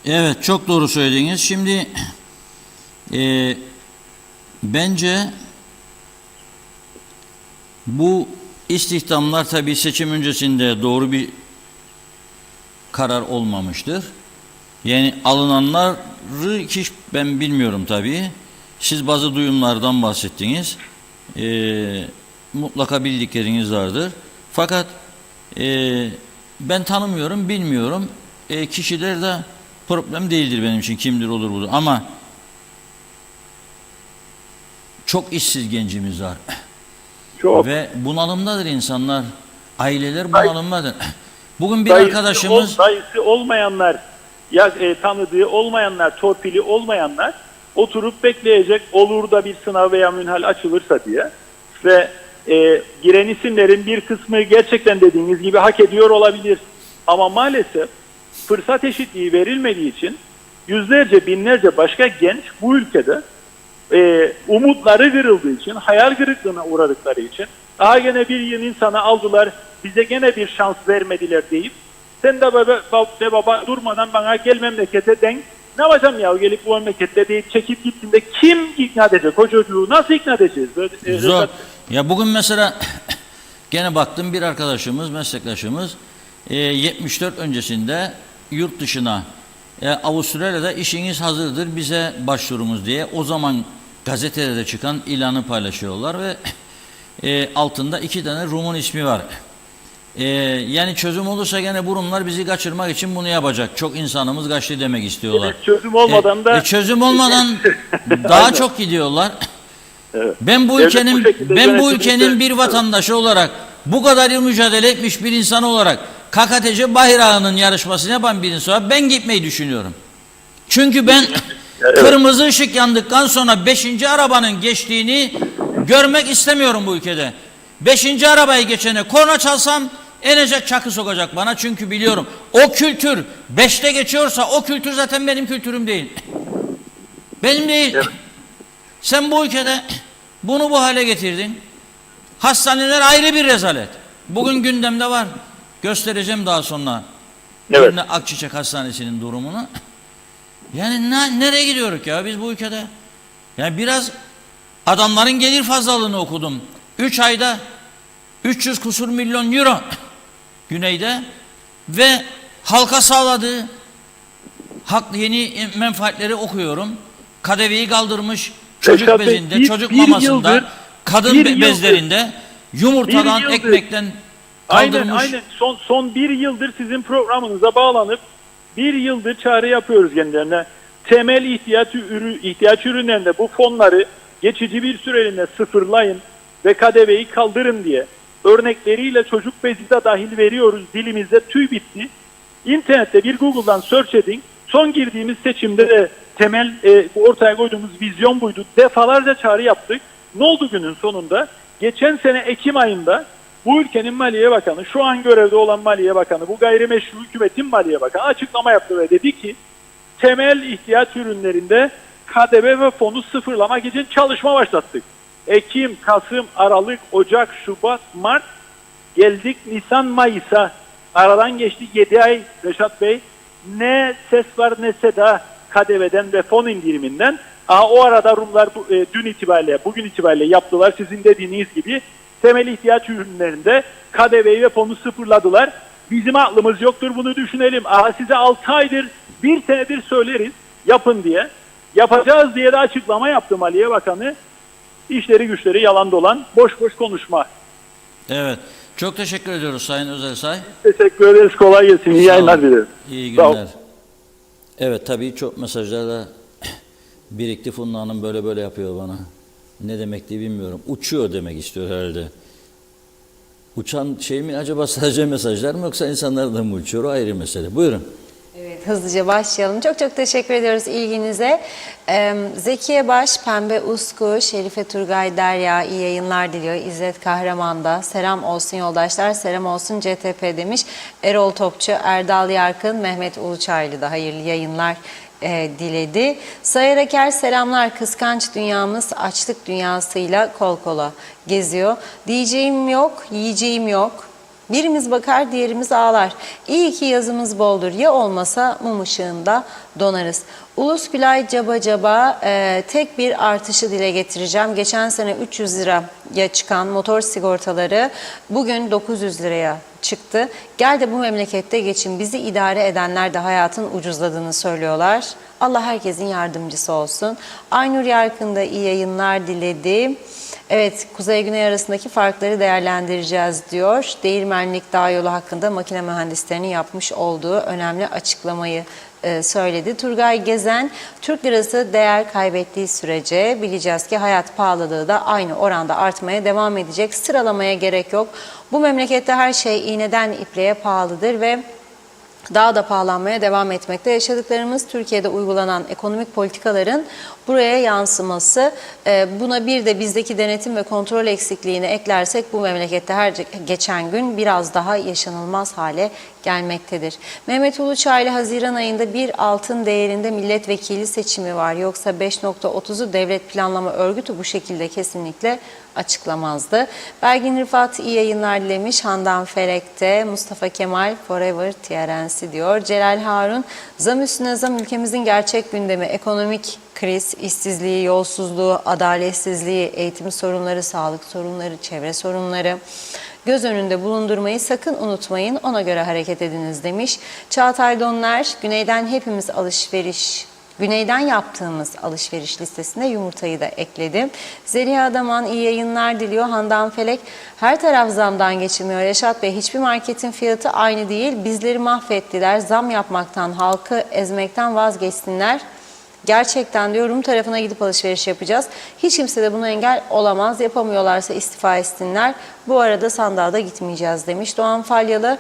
Evet, çok doğru söylediniz. Şimdi bence bu istihdamlar tabii seçim öncesinde doğru bir karar olmamıştır. Yani alınanları hiç ben bilmiyorum tabii. Siz bazı duyumlardan bahsettiniz. Mutlaka bildikleriniz vardır. Fakat ben tanımıyorum, bilmiyorum. Kişiler de problem değildir benim için, kimdir olur budur. Ama çok işsiz gencimiz var. Çok. Ve bunalımdadır insanlar. Aileler bunalımdadır. Bugün bir arkadaşımız... Dayısı olmayanlar, ya tanıdığı olmayanlar, torpili olmayanlar oturup bekleyecek, olur da bir sınav veya münhal açılırsa diye. Ve giren isimlerin bir kısmı gerçekten dediğiniz gibi hak ediyor olabilir. Ama maalesef fırsat eşitliği verilmediği için yüzlerce, binlerce başka genç bu ülkede umutları kırıldığı için, hayal kırıklığına uğradıkları için, daha gene bir yıl insana aldılar, bize gene bir şans vermediler deyip, sen de baba durmadan bana gel memlekete denk, ne yapacağım ya gelip bu memlekette deyip çekip gittiğinde kim ikna edecek o çocuğu, nasıl ikna edeceğiz? Zor. Ya bugün mesela gene baktım, bir arkadaşımız, meslektaşımız 74 öncesinde yurt dışına, Avustralya'da işiniz hazırdır bize başvurunuz diye o zaman gazetelerde çıkan ilanı paylaşıyorlar ve altında 2 tane Rumun ismi var. Yani çözüm olursa gene bu Rumlar bizi kaçırmak için bunu yapacak. Çok insanımız kaçtı demek istiyorlar. Evet, çözüm olmadan da çözüm olmadan daha çok gidiyorlar. Evet. Ben bu ülkenin bir vatandaşı olarak, bu kadar yıl mücadele etmiş bir insan olarak, KKTC bayrağının yarışmasını yapan bir insan olarak ben gitmeyi düşünüyorum. Çünkü ben kırmızı ışık yandıktan sonra 5. arabanın geçtiğini görmek istemiyorum bu ülkede. 5. arabayı geçene korna çalsam enecek, çakı sokacak bana, çünkü biliyorum o kültür 5'te geçiyorsa o kültür zaten benim kültürüm değil. Benim değil. Evet. Sen bu ülkede bunu bu hale getirdin. Hastaneler ayrı bir rezalet. Bugün gündemde var. Göstereceğim daha sonra. Evet. Akçiçek Hastanesi'nin durumunu. Yani nereye gidiyoruz ya biz bu ülkede? Yani biraz adamların gelir fazlalığını okudum. 3 ayda 300 kusur milyon euro güneyde ve halka sağladığı yeni menfaatleri okuyorum. KDV'yi kaldırmış, çocuk Reşat Bey, bezinde, çocuk mamasında, kadın bezlerinde, yumurtadan, ekmekten kaldırmış. Aynen. Son bir yıldır sizin programınıza bağlanıp bir yıldır çağrı yapıyoruz kendilerine. Temel ihtiyaç ürünlerinde bu fonları geçici bir süreliğine sıfırlayın ve KDV'yi kaldırın diye örnekleriyle çocuk bezi de dahil veriyoruz. Dilimizde tüy bitti. İnternette bir Google'dan search edin. Son girdiğimiz seçimde de temel ortaya koyduğumuz vizyon buydu. Defalarca çağrı yaptık. Ne oldu günün sonunda? Geçen sene Ekim ayında Bu ülkenin Maliye Bakanı, şu an görevde olan Maliye Bakanı, bu gayrimeşru hükümetin Maliye Bakanı açıklama yaptı ve dedi ki temel ihtiyaç ürünlerinde KDV ve fonu sıfırlamak için çalışma başlattık. Ekim, Kasım, Aralık, Ocak, Şubat, Mart, geldik Nisan, Mayıs'a. Aradan geçti 7 ay Reşat Bey. Ne ses var ne seda KDV'den ve fon indiriminden. O arada Rumlar dün itibariyle, bugün itibariyle yaptılar. Sizin dediğiniz gibi temel ihtiyaç ürünlerinde KDV'yi ve fonu sıfırladılar. Bizim aklımız yoktur, bunu düşünelim. Size 6 aydır, 1 senedir söyleriz yapın diye. Yapacağız diye de açıklama yaptı Maliye Bakanı. İşleri güçleri yalan dolan, boş boş konuşma. Evet. Çok teşekkür ediyoruz Sayın Özelsay. Teşekkür ederiz. Kolay gelsin. İyi yayınlar dilerim. İyi Sağ ol. günler. Evet, tabii çok mesajlar da birikti. Funda Hanım böyle böyle yapıyor bana. Ne demek diye bilmiyorum. Uçuyor demek istiyor herhalde. Uçan şey mi acaba, sadece mesajlar mı, yoksa insanlar da mı uçuyor? O ayrı mesele. Buyurun. Evet, hızlıca başlayalım. Çok çok teşekkür ediyoruz ilginize. Zekiye Baş, Pembe Usku, Şerife Turgay Derya iyi yayınlar diliyor. İzzet Kahraman da selam olsun yoldaşlar, selam olsun CTP demiş. Erol Topçu, Erdal Yarkın, Mehmet Uluçaylı da hayırlı yayınlar diledi. Sayar Eker selamlar, kıskanç dünyamız açlık dünyasıyla kol kola geziyor. Diyeceğim yok, yiyeceğim yok. Birimiz bakar, diğerimiz ağlar. İyi ki yazımız boldur. Ya olmasa mum ışığında donarız. Ulus Gülay Caba Caba tek bir artışı dile getireceğim. Geçen sene 300 liraya çıkan motor sigortaları bugün 900 liraya çıktı. Gel de bu memlekette geçin. Bizi idare edenler de hayatın ucuzladığını söylüyorlar. Allah herkesin yardımcısı olsun. Aynur Yarkın da iyi yayınlar diledi. Evet, Kuzey Güney arasındaki farkları değerlendireceğiz diyor. Değirmenlik Dağ Yolu hakkında makine mühendislerinin yapmış olduğu önemli açıklamayı söyledi. Turgay Gezen, Türk lirası değer kaybettiği sürece bileceğiz ki hayat pahalılığı da aynı oranda artmaya devam edecek. Sıralamaya gerek yok. Bu memlekette her şey iğneden ipliğe pahalıdır ve daha da pahalanmaya devam etmekte. Yaşadıklarımız Türkiye'de uygulanan ekonomik politikaların buraya yansıması. Buna bir de bizdeki denetim ve kontrol eksikliğini eklersek bu memlekette her geçen gün biraz daha yaşanılmaz hale gelmektedir. Mehmet Uluçaylı Haziran ayında bir altın değerinde milletvekili seçimi var. Yoksa 5.30'u devlet planlama örgütü bu şekilde kesinlikle açıklamazdı. Belgin Rıfat iyi yayınlar dilemiş. Handan Felek'te, Mustafa Kemal Forever TRNC diyor. Celal Harun, zam üstüne zam ülkemizin gerçek gündemi, ekonomik kriz, işsizliği, yolsuzluğu, adaletsizliği, eğitim sorunları, sağlık sorunları, çevre sorunları göz önünde bulundurmayı sakın unutmayın, ona göre hareket ediniz demiş. Çağatay Donlar, Güneyden yaptığımız alışveriş listesine yumurtayı da ekledim. Zeliha Adaman iyi yayınlar diliyor. Handan Felek, her taraf zamdan geçilmiyor. Reşat Bey, hiçbir marketin fiyatı aynı değil. Bizleri mahvettiler. Zam yapmaktan, halkı ezmekten vazgeçsinler. Gerçekten diyor, Rum tarafına gidip alışveriş yapacağız. Hiç kimse de buna engel olamaz. Yapamıyorlarsa istifa etsinler. Bu arada sandığa da gitmeyeceğiz demiş. Doğan Falyalı,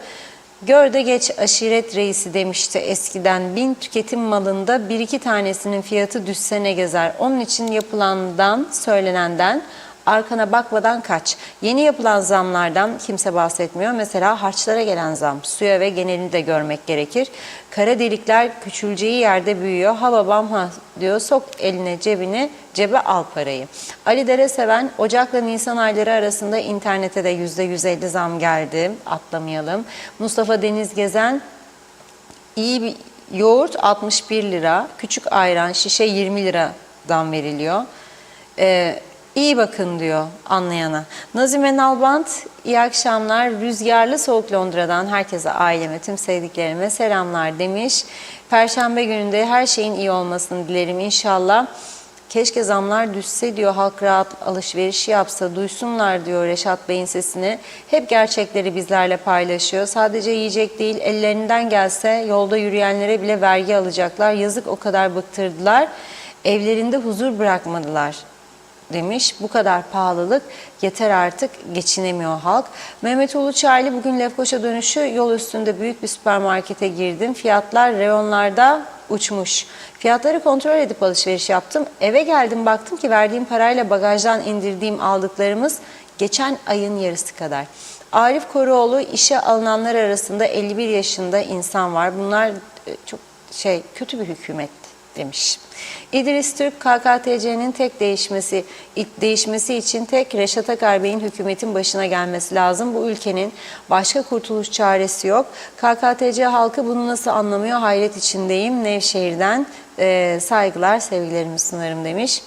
gör de geç aşiret reisi demişti eskiden. 1000 tüketim malında 1-2 tanesinin fiyatı düşse ne gezer. Onun için yapılandan, söylenenden arkana bakmadan kaç. Yeni yapılan zamlardan kimse bahsetmiyor. Mesela harçlara gelen zam, suya ve genelini de görmek gerekir. Kara delikler küçüleceği yerde büyüyor. Ha babam ha diyor, sok eline cebe al parayı. Ali Dereseven, Ocak'la Nisan ayları arasında internete de %150 zam geldi. Atlamayalım. Mustafa Deniz Gezen, iyi bir yoğurt 61 lira, küçük ayran şişe 20 liradan veriliyor. İyi bakın diyor anlayana. Nazime Nalbant, iyi akşamlar. Rüzgarlı soğuk Londra'dan herkese, aileme, tüm sevdiklerime selamlar demiş. Perşembe gününde her şeyin iyi olmasını dilerim inşallah. Keşke zamlar düşse diyor, halk rahat alışveriş yapsa, duysunlar diyor Reşat Bey'in sesini. Hep gerçekleri bizlerle paylaşıyor. Sadece yiyecek değil, ellerinden gelse yolda yürüyenlere bile vergi alacaklar. Yazık, o kadar bıktırdılar. Evlerinde huzur bırakmadılar demiş. Bu kadar pahalılık yeter artık, geçinemiyor halk. Mehmet Uluçaylı, bugün Lefkoşa dönüşü yol üstünde büyük bir süpermarkete girdim. Fiyatlar reyonlarda uçmuş. Fiyatları kontrol edip alışveriş yaptım. Eve geldim, baktım ki verdiğim parayla bagajdan indirdiğim aldıklarımız geçen ayın yarısı kadar. Arif Koruoğlu, işe alınanlar arasında 51 yaşında insan var. Bunlar çok kötü bir hükümet demiş. İdris Türk, KKTC'nin tek değişmesi için tek Reşat Akar Bey'in hükümetin başına gelmesi lazım. Bu ülkenin başka kurtuluş çaresi yok. KKTC halkı bunu nasıl anlamıyor? Hayret içindeyim. Nevşehir'den saygılar, sevgilerimi sunarım demiş.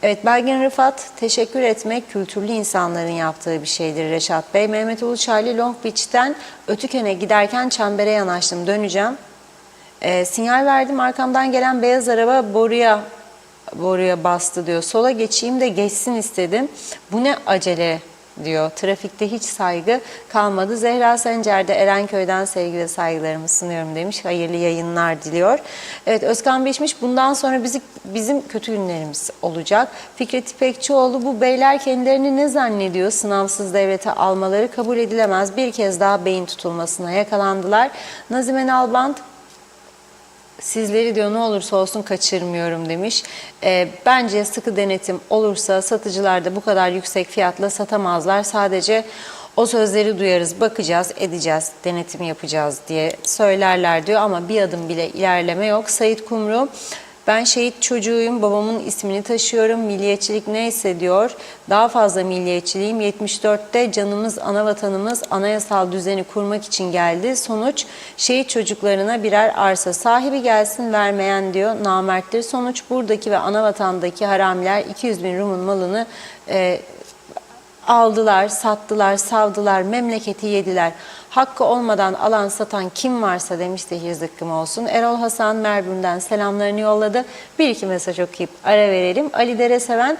Evet, Belgin Rıfat, teşekkür etmek kültürlü insanların yaptığı bir şeydir Reşat Bey. Mehmet Uluçaylı, Long Beach'ten Ötüken'e giderken çembere yanaştım, döneceğim. Sinyal verdim, arkamdan gelen beyaz araba boruya bastı diyor. Sola geçeyim de geçsin istedim. Bu ne acele diyor. Trafikte hiç saygı kalmadı. Zehra Sencer de Erenköy'den sevgi ve saygılarımı sunuyorum demiş. Hayırlı yayınlar diliyor. Evet, Özkan Beşmiş, bundan sonra bizim kötü günlerimiz olacak. Fikret İpekçioğlu, bu beyler kendilerini ne zannediyor? Sınavsız devlete almaları kabul edilemez. Bir kez daha beyin tutulmasına yakalandılar. Nazime Nalbant, sizleri diyor ne olursa olsun kaçırmıyorum demiş. Bence sıkı denetim olursa satıcılar da bu kadar yüksek fiyatla satamazlar. Sadece o sözleri duyarız, bakacağız, edeceğiz, denetim yapacağız diye söylerler diyor ama bir adım bile ilerleme yok. Sait Kumru, ben şehit çocuğuyum, babamın ismini taşıyorum, milliyetçilik neyse diyor. Daha fazla milliyetçiliğim, 74'te canımız, ana vatanımız anayasal düzeni kurmak için geldi. Sonuç, şehit çocuklarına birer arsa sahibi gelsin, vermeyen diyor namerttir. Sonuç, buradaki ve ana vatandaki haramiler 200 bin Rum'un malını aldılar, sattılar, savdılar, memleketi yediler. Hakkı olmadan alan satan kim varsa demiş, zehir zıkkım olsun. Erol Hasan Melbourne'den selamlarını yolladı. Bir iki mesaj okuyup ara verelim. Ali Dereseven,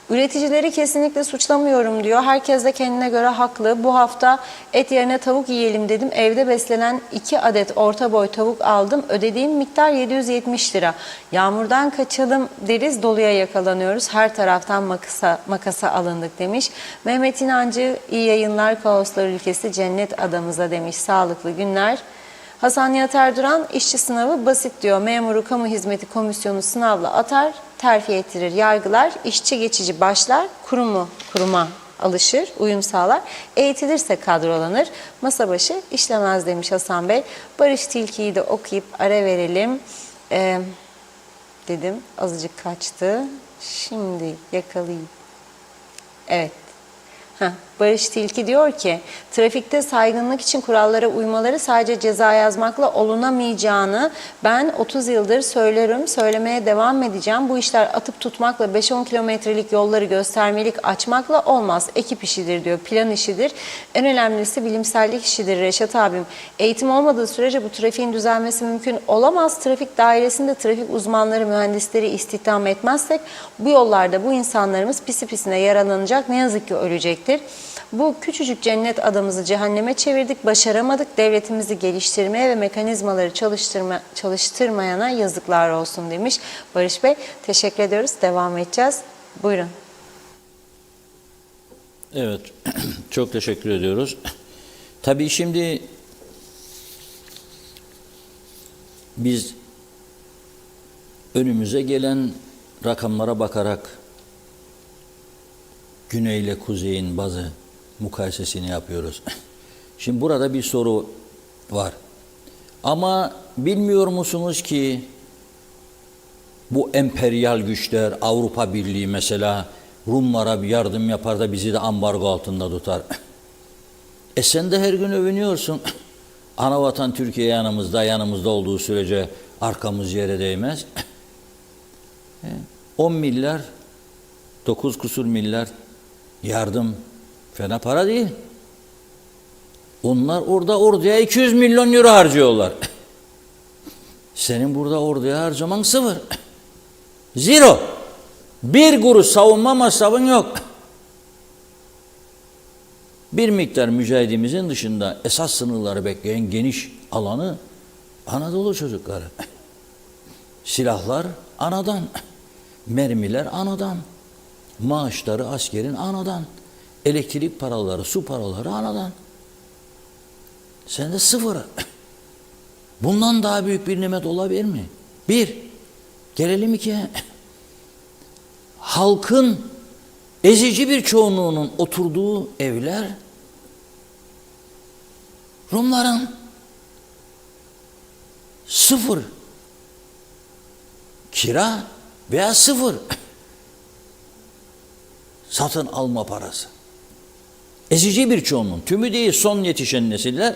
üreticileri kesinlikle suçlamıyorum diyor. Herkes de kendine göre haklı. Bu hafta et yerine tavuk yiyelim dedim. Evde beslenen 2 adet orta boy tavuk aldım. Ödediğim miktar 770 lira. Yağmurdan kaçalım deriz, doluya yakalanıyoruz. Her taraftan makasa alındık demiş. Mehmet İnancı, iyi yayınlar, kaoslar ülkesi cennet adamıza demiş. Sağlıklı günler. Hasan Yatar Duran, işçi sınavı basit diyor. Memuru kamu hizmeti komisyonu sınavla atar, terfi ettirir, yargılar. İşçi geçici başlar, kuruma alışır, uyum sağlar. Eğitilirse kadrolanır. Masa başı işlemez demiş Hasan Bey. Barış Tilki'yi de okuyup ara verelim. Dedim, azıcık kaçtı. Şimdi yakalayayım. Evet. Barış Tilki diyor ki, trafikte saygınlık için kurallara uymaları sadece ceza yazmakla olunamayacağını ben 30 yıldır söylerim, söylemeye devam edeceğim. Bu işler atıp tutmakla, 5-10 kilometrelik yolları göstermelik açmakla olmaz. Ekip işidir diyor, plan işidir. En önemlisi bilimsellik işidir Reşat abim. Eğitim olmadığı sürece bu trafiğin düzelmesi mümkün olamaz. Trafik dairesinde trafik uzmanları, mühendisleri istihdam etmezsek bu yollarda bu insanlarımız pisi pisine yaralanacak, ne yazık ki ölecektir. Bu küçücük cennet adamımızı cehenneme çevirdik, başaramadık. Devletimizi geliştirmeye ve mekanizmaları çalıştırmayana yazıklar olsun demiş Barış Bey. Teşekkür ediyoruz. Devam edeceğiz. Buyurun. Evet, çok teşekkür ediyoruz. Tabii şimdi biz önümüze gelen rakamlara bakarak güney ile kuzeyin bazı mukayesesini yapıyoruz. Şimdi burada bir soru var. Ama bilmiyor musunuz ki bu emperyal güçler, Avrupa Birliği mesela Rumlara bir yardım yapar da bizi de ambargo altında tutar. Sen de her gün övünüyorsun. Anavatan Türkiye yanımızda olduğu sürece arkamız yere değmez. 10 milyar, 9 kusur milyar yardım fena para değil. Onlar orada orduya 200 milyon euro harcıyorlar. Senin burada orduya harcaman sıfır. Zero. Bir kuruş savunma masrafın yok. Bir miktar mücahidimizin dışında esas sınırları bekleyen geniş alanı Anadolu çocukları. Silahlar anadan, mermiler anadan, maaşları askerin anadan, elektrik paraları, su paraları anadan. Sen de sıfır. Bundan daha büyük bir nimet olabilir mi? Bir, gelelim ki halkın ezici bir çoğunluğunun oturduğu evler Rumların sıfır kira veya sıfır satın alma parası. Ezici bir çoğunluğun, tümü değil son yetişen nesiller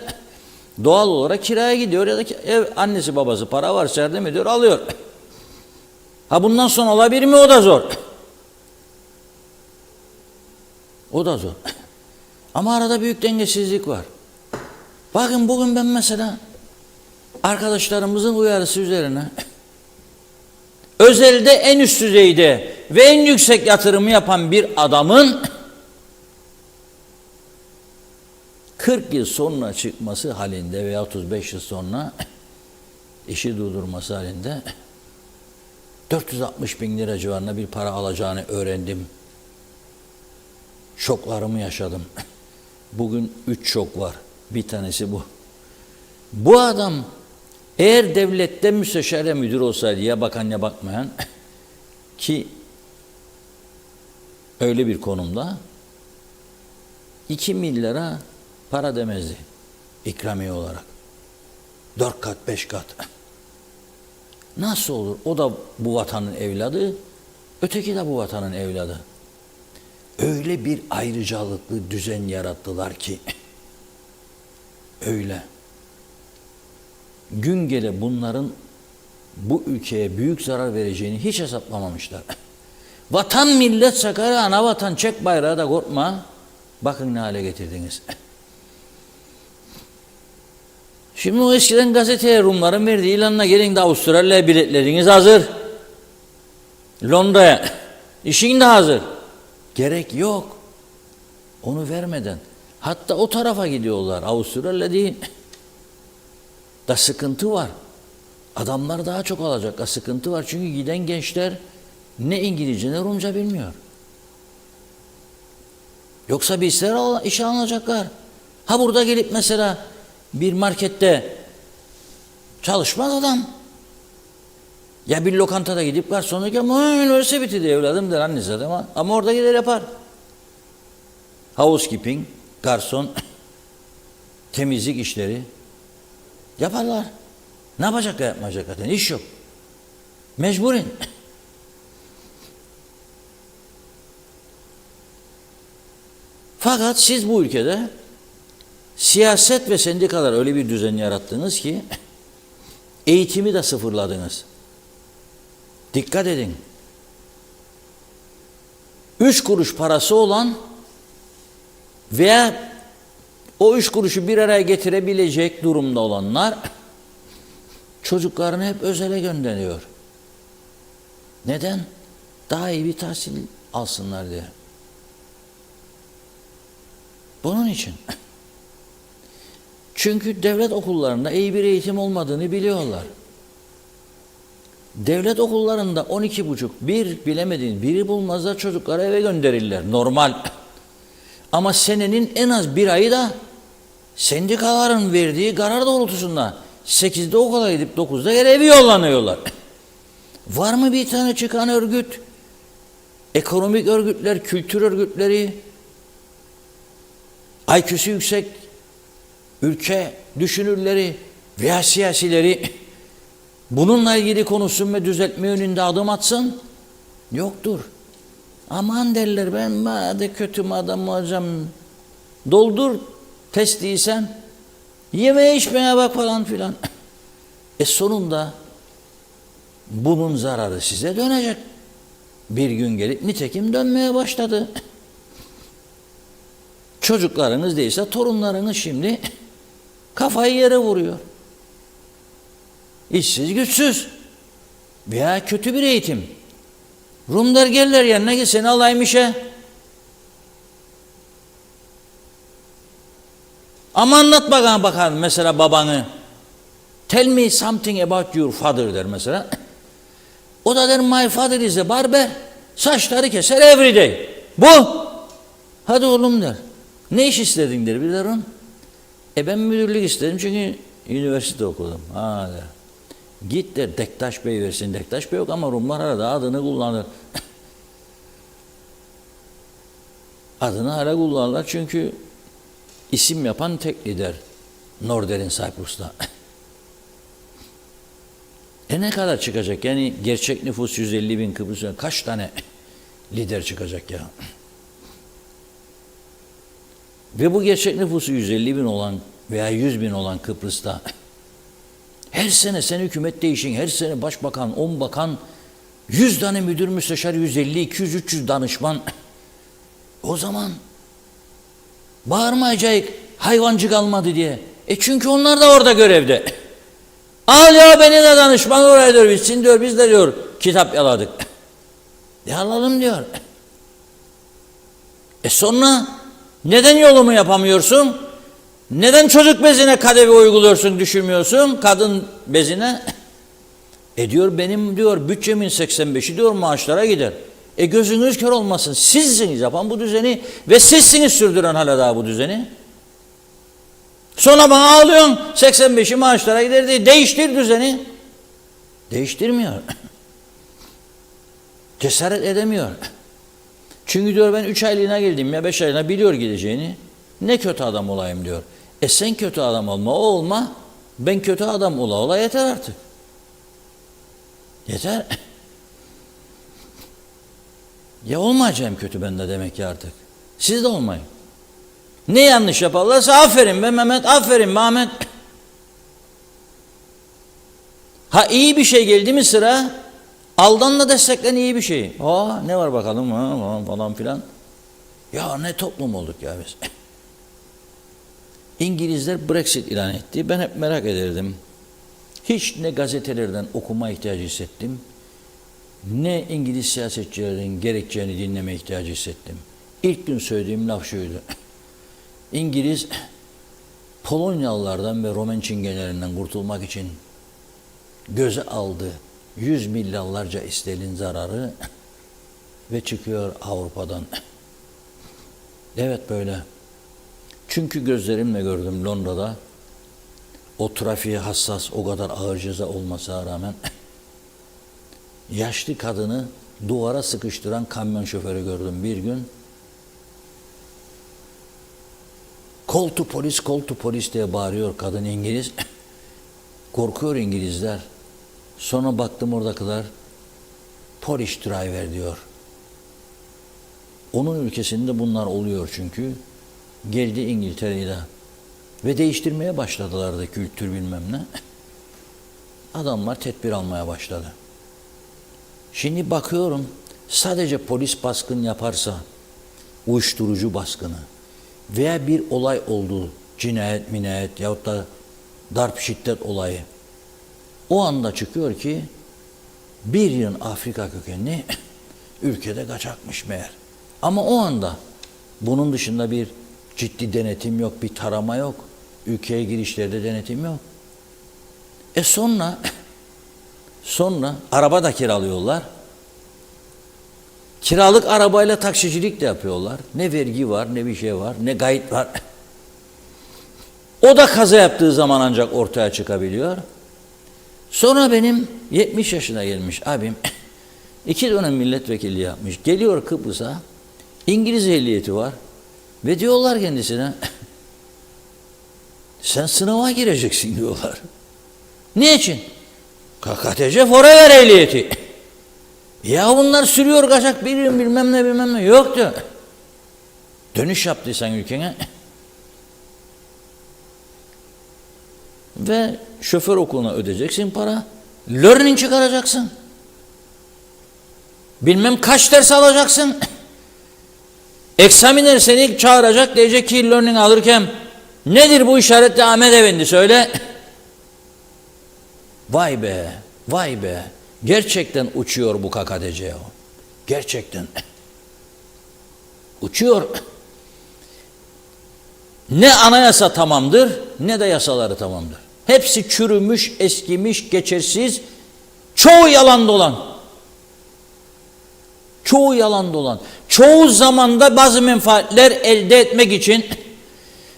doğal olarak kiraya gidiyor ya da ev annesi babası para varsa yardım ediyor, alıyor. Ha bundan sonra olabilir mi? O da zor. O da zor. Ama arada büyük dengesizlik var. Bakın bugün ben mesela arkadaşlarımızın uyarısı üzerine özelde en üst düzeyde ve en yüksek yatırımı yapan bir adamın 40 yıl sonra çıkması halinde veya 35 yıl sonra işi durdurması halinde 460 bin lira civarında bir para alacağını öğrendim. Şoklarımı yaşadım. Bugün 3 şok var. Bir tanesi bu. Bu adam eğer devlette müsteşar ya müdür olsaydı, ya bakan ya bakmayan, ki öyle bir konumda 2 milyara para demezdi ikramiye olarak. 4 kat 5 kat. Nasıl olur? O da bu vatanın evladı, öteki de bu vatanın evladı. Öyle bir ayrıcalıklı düzen yarattılar ki öyle. Gün gele bunların bu ülkeye büyük zarar vereceğini hiç hesaplamamışlar. Vatan millet Sakarya, ana vatan, çek bayrağı da korkma. Bakın ne hale getirdiniz. Şimdi o eskiden gazeteye Rumların verdiği ilanla gelin de Avustralya'ya biletleriniz hazır. Londra'ya. İşin de hazır. Gerek yok. Onu vermeden. Hatta o tarafa gidiyorlar. Avustralya değil. Da sıkıntı var. Adamlar daha çok alacak. Da sıkıntı var. Çünkü giden gençler ne İngilizce ne Rumca bilmiyor. Yoksa bir işe alınacaklar. Ha burada gelip mesela bir markette çalışmaz adam. Ya bir lokantada gidip garsonluk ama üniversite bitirdi evladım der annesi ama orada gider yapar. Housekeeping, garson, temizlik işleri yaparlar. Ne yapacaklar yapmayacaklar? İş yok. Mecburen. Fakat siz bu ülkede siyaset ve sendikalar öyle bir düzen yarattınız ki eğitimi de sıfırladınız. Dikkat edin. 3 kuruş parası olan veya o 3 kuruşu bir araya getirebilecek durumda olanlar çocuklarını hep özele gönderiyor. Neden? Daha iyi bir tahsil alsınlar diye. Bunun için. Çünkü devlet okullarında iyi bir eğitim olmadığını biliyorlar. Devlet okullarında 12,5, 1 bilemediğin biri bulmazlar, çocukları eve gönderirler. Normal. Ama senenin en az bir ayı da sendikaların verdiği karar doğrultusunda 8'de okula gidip 9'da geri eve yollanıyorlar. Var mı bir tane çıkan örgüt? Ekonomik örgütler, kültür örgütleri, IQ'su yüksek ülke düşünürleri veya siyasileri bununla ilgili konuşsun ve düzeltme yönünde adım atsın? Yoktur. Aman derler, ben hadi kötü adam hocam, doldur test değilsen, yemeye içmeye bak falan filan. Sonunda bunun zararı size dönecek. Bir gün gelip nitekim dönmeye başladı. Çocuklarınız değilse torunlarınız şimdi kafayı yere vuruyor. İşsiz güçsüz veya kötü bir eğitim. Rumlar gelirler yanına, git seni alayım işe. Ama anlat bakalım mesela babanı. Tell me something about your father der mesela. O da der my father is a barber. Saçları keser every day. Bu. Hadi oğlum der. Ne iş istedin der, bir on. Ben müdürlük istedim çünkü üniversite okudum. Ha der. Git der, Dektaş Bey versin. Dektaş Bey yok ama Rumlar arada adını kullanır. Adını hala kullanırlar çünkü isim yapan tek lider. Northern Cyprus'ta. Ne kadar çıkacak? Yani gerçek nüfus 150 bin Kıbrıs'ta kaç tane lider çıkacak ya? Ve bu gerçek nüfusu 150 bin olan veya 100 bin olan Kıbrıs'ta her sene sen hükümet değişin, her sene başbakan, 10 bakan, 100 tane müdür müsteşar, 150, 200, 300 danışman. O zaman bağırmayacak hayvancı kalmadı diye. Çünkü onlar da orada görevde. Al ya beni de danışman oraya diyor, bitsin diyor, biz de diyor kitap yaladık. Alalım diyor. Sonra neden yolumu yapamıyorsun? Neden çocuk bezine KDV uyguluyorsun, düşürmüyorsun kadın bezine? Diyor benim diyor bütçemin 85'i diyor maaşlara gider. Gözünüz kör olmasın. Sizsiniz yapan bu düzeni ve sizsiniz sürdüren hala daha bu düzeni. Sonra bana ağlıyorsun 85'i maaşlara gider diye. Değiştir düzeni. Değiştirmiyor. Cesaret edemiyor. Çünkü diyor ben 3 aylığına geldim ya 5 aylığına biliyor gideceğini. Ne kötü adam olayım diyor. Sen kötü adam olma, o olma. Ben kötü adam ola yeter artık. Yeter. Ya olmayacağım kötü ben de demek ki artık. Siz de olmayın. Ne yanlış yaparlarsa aferin be Mehmet, aferin Mehmet. Ha iyi bir şey geldi mi sıra? Aldanla desteklen iyi bir şey. Ne var bakalım falan filan. Ya ne toplum olduk ya biz. İngilizler Brexit ilan etti. Ben hep merak ederdim. Hiç ne gazetelerden okuma ihtiyacı hissettim, ne İngiliz siyasetçilerin gerekçelerini dinleme ihtiyacı hissettim. İlk gün söylediğim laf şuydu. İngiliz, Polonyalılardan ve Romen çingenelerinden kurtulmak için göze aldı 100 milyarlarca sterlin zararı ve çıkıyor Avrupa'dan. Evet böyle. Çünkü gözlerimle gördüm Londra'da. O trafiğe hassas, o kadar ağır ceza olmasına rağmen yaşlı kadını duvara sıkıştıran kamyon şoförü gördüm bir gün. Call to police, call to police diye bağırıyor kadın İngiliz. Korkuyor İngilizler. Sonra baktım oradakiler Polish driver diyor. Onun ülkesinde bunlar oluyor çünkü. Geldi İngiltere'de. Ve değiştirmeye başladılar da kültür bilmem ne. Adamlar tedbir almaya başladı. Şimdi bakıyorum sadece polis baskın yaparsa, uyuşturucu baskını veya bir olay oldu, cinayet, minayet yahut da darp şiddet olayı. O anda çıkıyor ki bir yığın Afrika kökenli ülkede kaçakmış meğer. Ama o anda bunun dışında bir ciddi denetim yok, bir tarama yok. Ülkeye girişlerde denetim yok. Sonra araba da kiralıyorlar. Kiralık arabayla taksicilik de yapıyorlar. Ne vergi var, ne bir şey var, ne kayıt var. O da kaza yaptığı zaman ancak ortaya çıkabiliyor. Sonra benim 70 yaşına gelmiş abim 2 dönem milletvekili yapmış. Geliyor Kıbrıs'a, İngiliz ehliyeti var ve diyorlar kendisine sen sınava gireceksin diyorlar. Niçin? KKTC forever ehliyeti. Ya bunlar sürüyor kaçak bilmem ne yok diyor. Dönüş yaptıysan ülkene ve şoför okuluna ödeyeceksin para. Learning çıkaracaksın. Bilmem kaç ders alacaksın. Eksaminer seni çağıracak diyecek ki learning alırken nedir bu işaretli Ahmet Efendi söyle. Vay be, vay be. Gerçekten uçuyor bu KKTC o. Gerçekten. Uçuyor. Ne anayasa tamamdır, ne de yasaları tamamdır. Hepsi çürümüş, eskimiş, geçersiz. Çoğu yalan dolan. Çoğu yalan dolan. Çoğu zamanda bazı menfaatler elde etmek için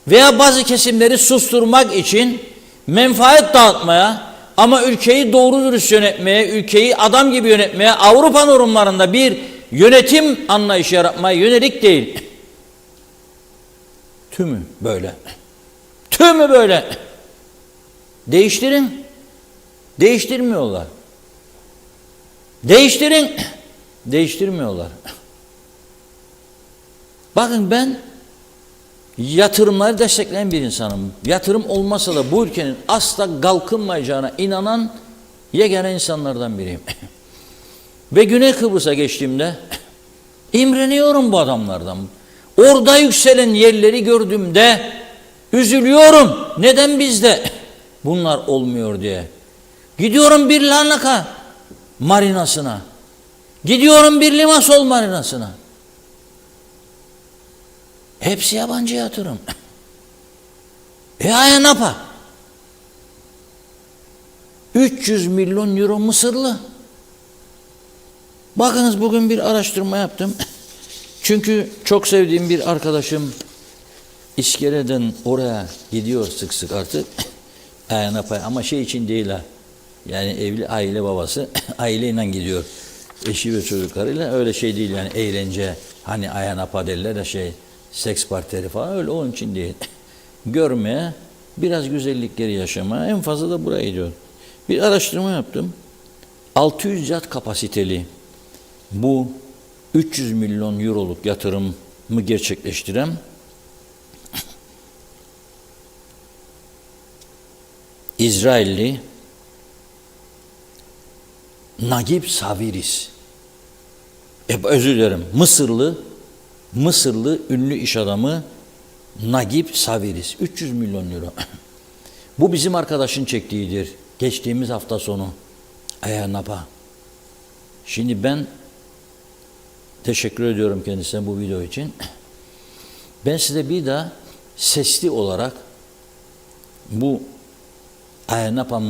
veya bazı kesimleri susturmak için menfaat dağıtmaya ama ülkeyi doğru dürüst yönetmeye, ülkeyi adam gibi yönetmeye, Avrupa normlarında bir yönetim anlayışı yaratmaya yönelik değil. Tümü böyle. Tümü böyle. Değiştirin. Değiştirmiyorlar. Değiştirin. Değiştirmiyorlar. Bakın ben yatırımları destekleyen bir insanım. Yatırım olmasa da bu ülkenin asla kalkınmayacağına inanan yegane insanlardan biriyim. Ve Güney Kıbrıs'a geçtiğimde imreniyorum bu adamlardan. Orada yükselen yerleri gördüğümde üzülüyorum. Neden bizde bunlar olmuyor diye. Gidiyorum bir Larnaka marinasına. Gidiyorum bir Limassol marinasına. Hepsi yabancı yatırım. Ayia Napa. 300 milyon euro Mısırlı. Bakınız bugün bir araştırma yaptım. Çünkü çok sevdiğim bir arkadaşım İskele'den oraya gidiyor sık sık artık. Ayia Napa'ya ama şey için değil ha. Yani evli aile babası aileyle gidiyor. Eşi ve çocuklarıyla öyle şey değil yani eğlence. Hani Ayia Napa derler de şey seks partileri falan öyle onun için değil. Görmeye, biraz güzellikleri yaşamaya en fazla da buraya gidiyor. Bir araştırma yaptım. 600 yat kapasiteli bu 300 milyon euroluk yatırımı gerçekleştiren İsrailli Nagib Sawiris, özür dilerim, Mısırlı ünlü iş adamı Nagib Sawiris, 300 milyon euro. Bu bizim arkadaşın çektiğidir. Geçtiğimiz hafta sonu Ayia Napa. Şimdi ben teşekkür ediyorum kendisine bu video için. Ben size bir daha sesli olarak bu Ayia Napa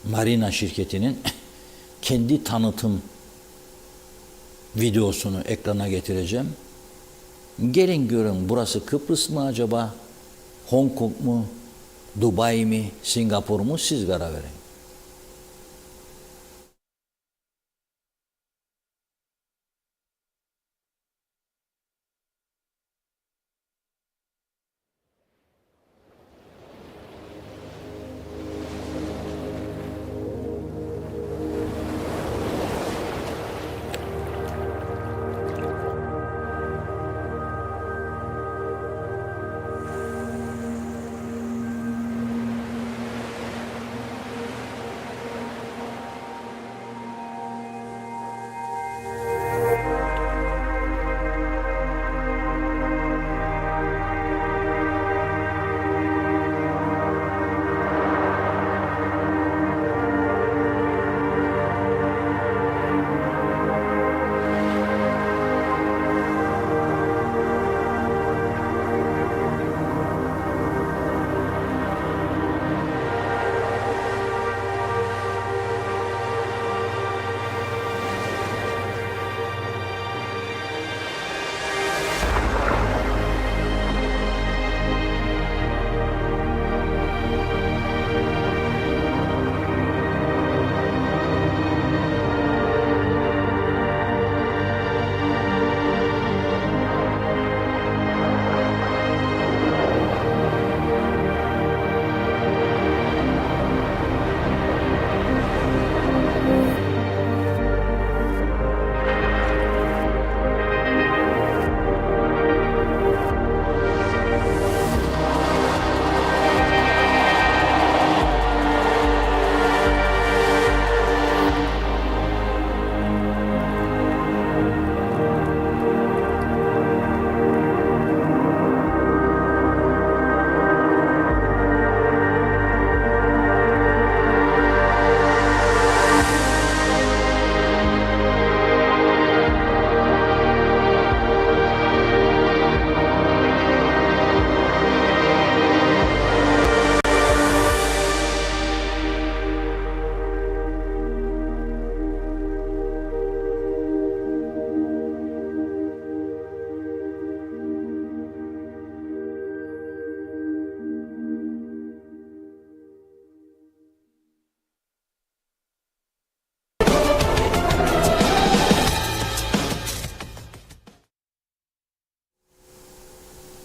Marina şirketinin kendi tanıtım videosunu ekrana getireceğim. Gelin görün burası Kıbrıs mı acaba? Hong Kong mu? Dubai mi? Singapur mu? Siz karar verin.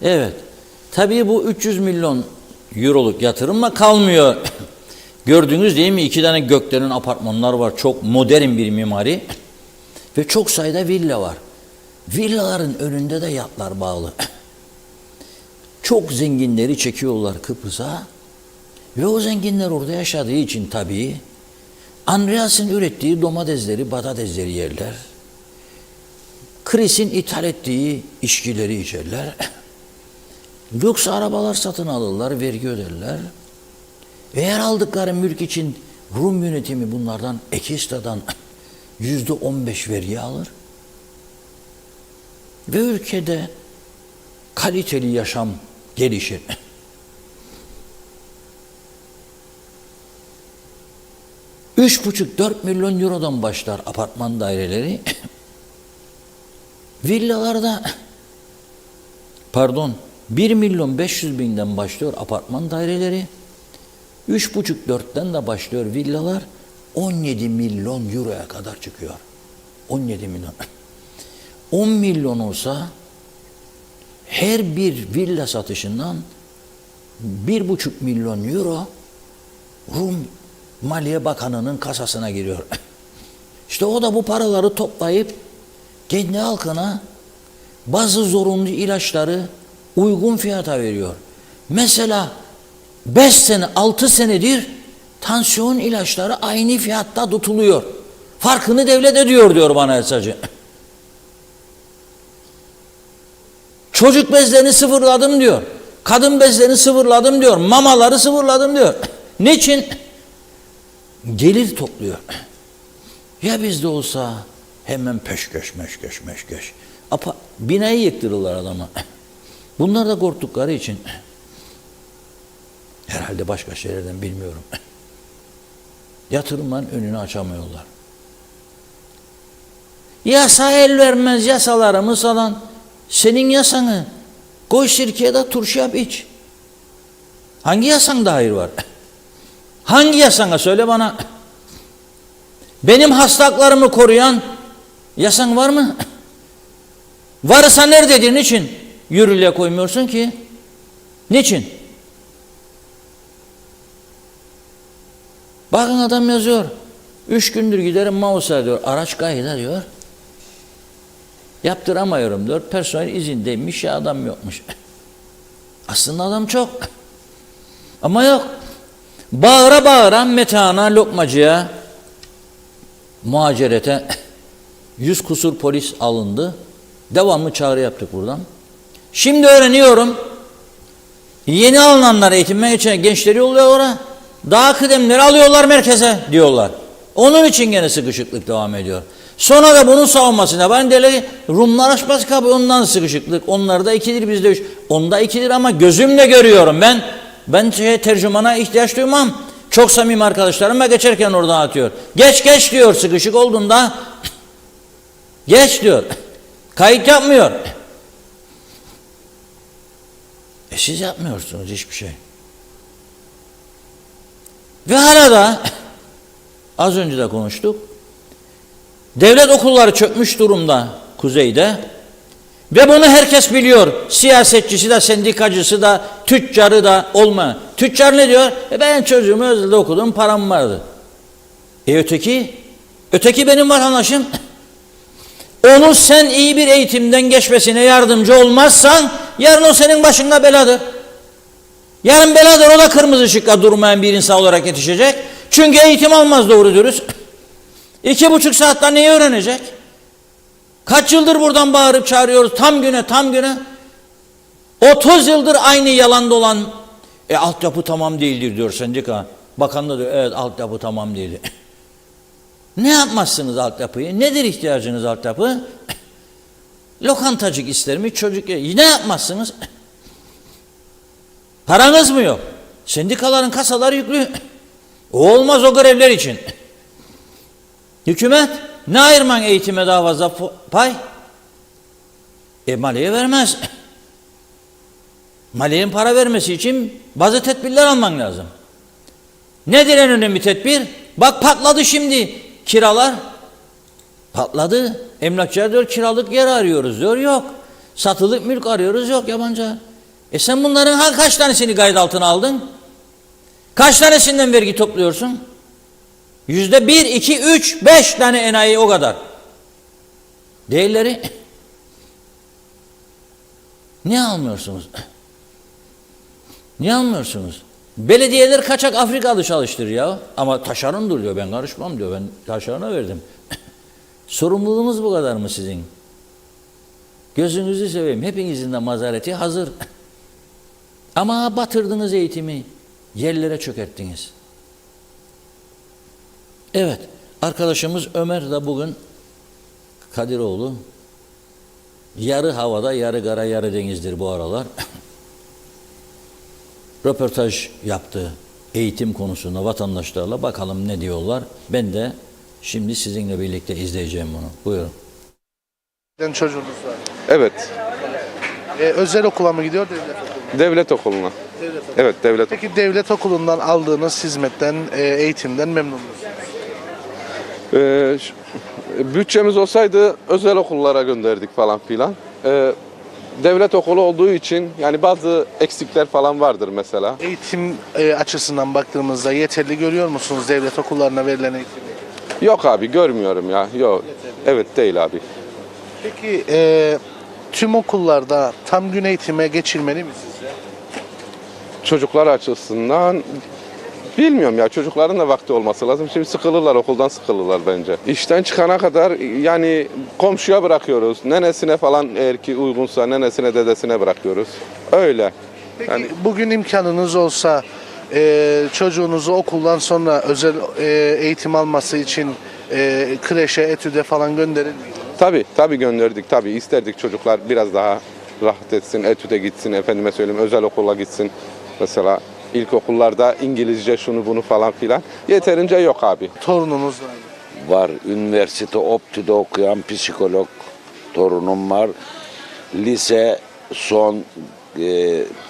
Evet. Tabii bu 300 milyon euroluk yatırımla kalmıyor. Gördüğünüz değil mi? 2 tane gökdelen apartmanlar var. Çok modern bir mimari. Ve çok sayıda villa var. Villaların önünde de yatlar bağlı. Çok zenginleri çekiyorlar Kıbrıs'a. Ve o zenginler orada yaşadığı için tabii Andreas'ın ürettiği domatesleri, patatesleri yerler. Chris'in ithal ettiği içkileri içerler. Lüks arabalar satın alırlar, vergi öderler. Eğer aldıkları mülk için Rum yönetimi bunlardan Ekista'dan %15 vergi alır. Ve ülkede kaliteli yaşam gelişir. $3,5-4 milyon eurodan başlar apartman daireleri. Villalarda 1.500.000'den başlıyor apartman daireleri. 3,5-4'ten de başlıyor villalar. 17 milyon euroya kadar çıkıyor. 17 milyon. 10 milyon olsa her bir villa satışından 1,5 milyon euro Rum Maliye Bakanı'nın kasasına giriyor. İşte o da bu paraları toplayıp kendi halkına bazı zorunlu ilaçları uygun fiyata veriyor. Mesela 5 sene, 6 senedir tansiyon ilaçları aynı fiyatta tutuluyor. Farkını devlet ödüyor diyor bana Elsacı. Çocuk bezlerini sıfırladım diyor. Kadın bezlerini sıfırladım diyor. Mamaları sıfırladım diyor. Niçin? Gelir topluyor. Ya bizde olsa hemen peşkeş. Binayı yıktırırlar adama. Bunlar da korktukları için herhalde başka şeylerden bilmiyorum. Yatırımların önünü açamıyorlar. Yasa el vermez yasalarımız falan. Senin yasanı koy sirkeye de turşu yap iç. Hangi yasanda hayır var? Hangi yasana söyle bana. Benim hastalıklarımı koruyan yasan var mı? Varsa nerededir? Niçin yürürlüğe koymuyorsun ki? Niçin? Bakın adam yazıyor. 3 gündür giderim Mausa diyor. Araç kayda diyor. Yaptıramıyorum diyor. Personel izindeymiş ya adam yokmuş. Aslında adam çok. Ama yok. Bağıra bağıra metana, lokmacıya, muhacerete 100 kusur polis alındı. Devamlı çağrı yaptık buradan. Şimdi öğreniyorum. Yeni alınanlar eğitime geçen gençleri yolluyorlar. Daha kıdemleri alıyorlar merkeze diyorlar. Onun için gene sıkışıklık devam ediyor. Sonra da bunun savunmasına ben deli Rumlar açmaz kapı ondan sıkışıklık. Onlarda 2'dir bizde 3. Onda 2'dir ama gözümle görüyorum ben tercümana ihtiyaç duymam. Çok samimi arkadaşlarım geçerken oradan atıyor. Geç diyor sıkışık olduğunda. Geç diyor. Kayıt yapmıyor. Siz yapmıyorsunuz hiçbir şey. Ve hala da az önce de konuştuk. Devlet okulları çökmüş durumda kuzeyde. Ve bunu herkes biliyor. Siyasetçisi de, sendikacısı da, tüccarı da olma. Tüccar ne diyor? Ben çocuğumu özelde okudum, param vardı. Öteki benim vatandaşım. Onu sen iyi bir eğitimden geçmesine yardımcı olmazsan yarın o senin başında beladır. Yarın beladır, o da kırmızı ışıkla durmayan bir insan olarak yetişecek. Çünkü eğitim almaz doğru dürüst. 2,5 saatte neyi öğrenecek? Kaç yıldır buradan bağırıp çağırıyoruz tam güne. 30 yıldır aynı yalan dolan. Altyapı tamam değildir diyor sendika. Bakan da diyor evet altyapı tamam değildir. Ne yapmazsınız altyapıyı? Nedir ihtiyacınız altyapı? Lokantacık ister mi? Çocuk ne yapmazsınız? Paranız mı yok? Sendikaların kasaları yüklü. Olmaz o görevler için. Hükümet ne ayırman eğitime daha fazla pay? Maliye vermez. Maliyenin para vermesi için bazı tedbirler alman lazım. Nedir en önemli tedbir? Bak patladı şimdi kiralar. Patladı. Emlakçılar diyor kiralık yer arıyoruz diyor. Yok. Satılık mülk arıyoruz. Yok yabancı. Sen bunların kaç tanesini kayıt altına aldın? Kaç tanesinden vergi topluyorsun? %1, 2, 3, 5 tane enayi o kadar. Değerleri niye almıyorsunuz? Niye almıyorsunuz? Belediyeler kaçak Afrikalı çalıştır ya. Ama taşerondur diyor, ben karışmam diyor. Ben taşerona verdim. Sorumluluğumuz bu kadar mı sizin? Gözünüzü seveyim. Hepinizin de mazareti hazır. Ama batırdınız eğitimi. Yerlere çökerttiniz. Evet. Arkadaşımız Ömer de bugün Kadiroğlu yarı havada, yarı kara, yarı denizdir bu aralar. Röportaj yaptı eğitim konusunda vatandaşlarla. Bakalım ne diyorlar. Ben de şimdi sizinle birlikte izleyeceğim bunu. Buyurun. Çocuğunuz var. Evet, Özel okula mı gidiyor, devlet okuluna? devlet okuluna. Devlet okulu. Evet, devlet okulu. Peki devlet okulundan aldığınız hizmetten, eğitimden memnun musunuz? Bütçemiz olsaydı özel okullara gönderdik falan filan. Devlet okulu olduğu için yani bazı eksikler falan vardır mesela. Eğitim açısından baktığımızda yeterli görüyor musunuz devlet okullarına verilen eğitimi? Yok abi, görmüyorum ya. Yok. Evet, değil abi. Peki tüm okullarda tam gün eğitime geçilmeli mi sizce? Çocuklar açısından bilmiyorum ya, çocukların da vakti olması lazım. Şimdi sıkılırlar, okuldan sıkılırlar bence. İşten çıkana kadar yani komşuya bırakıyoruz. Nenesine falan, eğer ki uygunsa nenesine, dedesine bırakıyoruz. Öyle. Peki Yani bugün imkanınız olsa çocuğunuzu okuldan sonra özel eğitim alması için kreşe, etüde falan gönderir miydiniz? tabii gönderdik, tabii isterdik çocuklar biraz daha rahat etsin, etüde gitsin, efendime söyleyeyim özel okula gitsin. Mesela ilkokullarda İngilizce şunu bunu falan filan yeterince yok abi. Torununuz var mı? Var. Üniversite ODTÜ'de okuyan psikolog torunum var. Lise son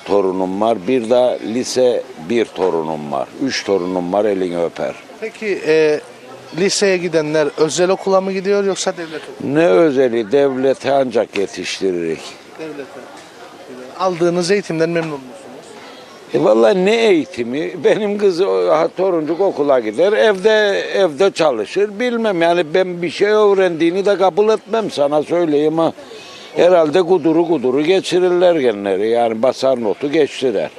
torunum var. Bir de lise 1 torunum var. 3 torunum var, elini öper. Peki liseye gidenler özel okula mı gidiyor yoksa devlet okula? Ne özeli, devlete ancak yetiştiririk. Devlete. Aldığınız eğitimden memnun musunuz? Vallahi ne eğitimi? Benim kız toruncuk okula gider, evde çalışır. Bilmem yani, ben bir şey öğrendiğini de kabul etmem, sana söyleyeyim ha. Herhalde guduru geçirirler genleri. Yani basar notu geçtiler.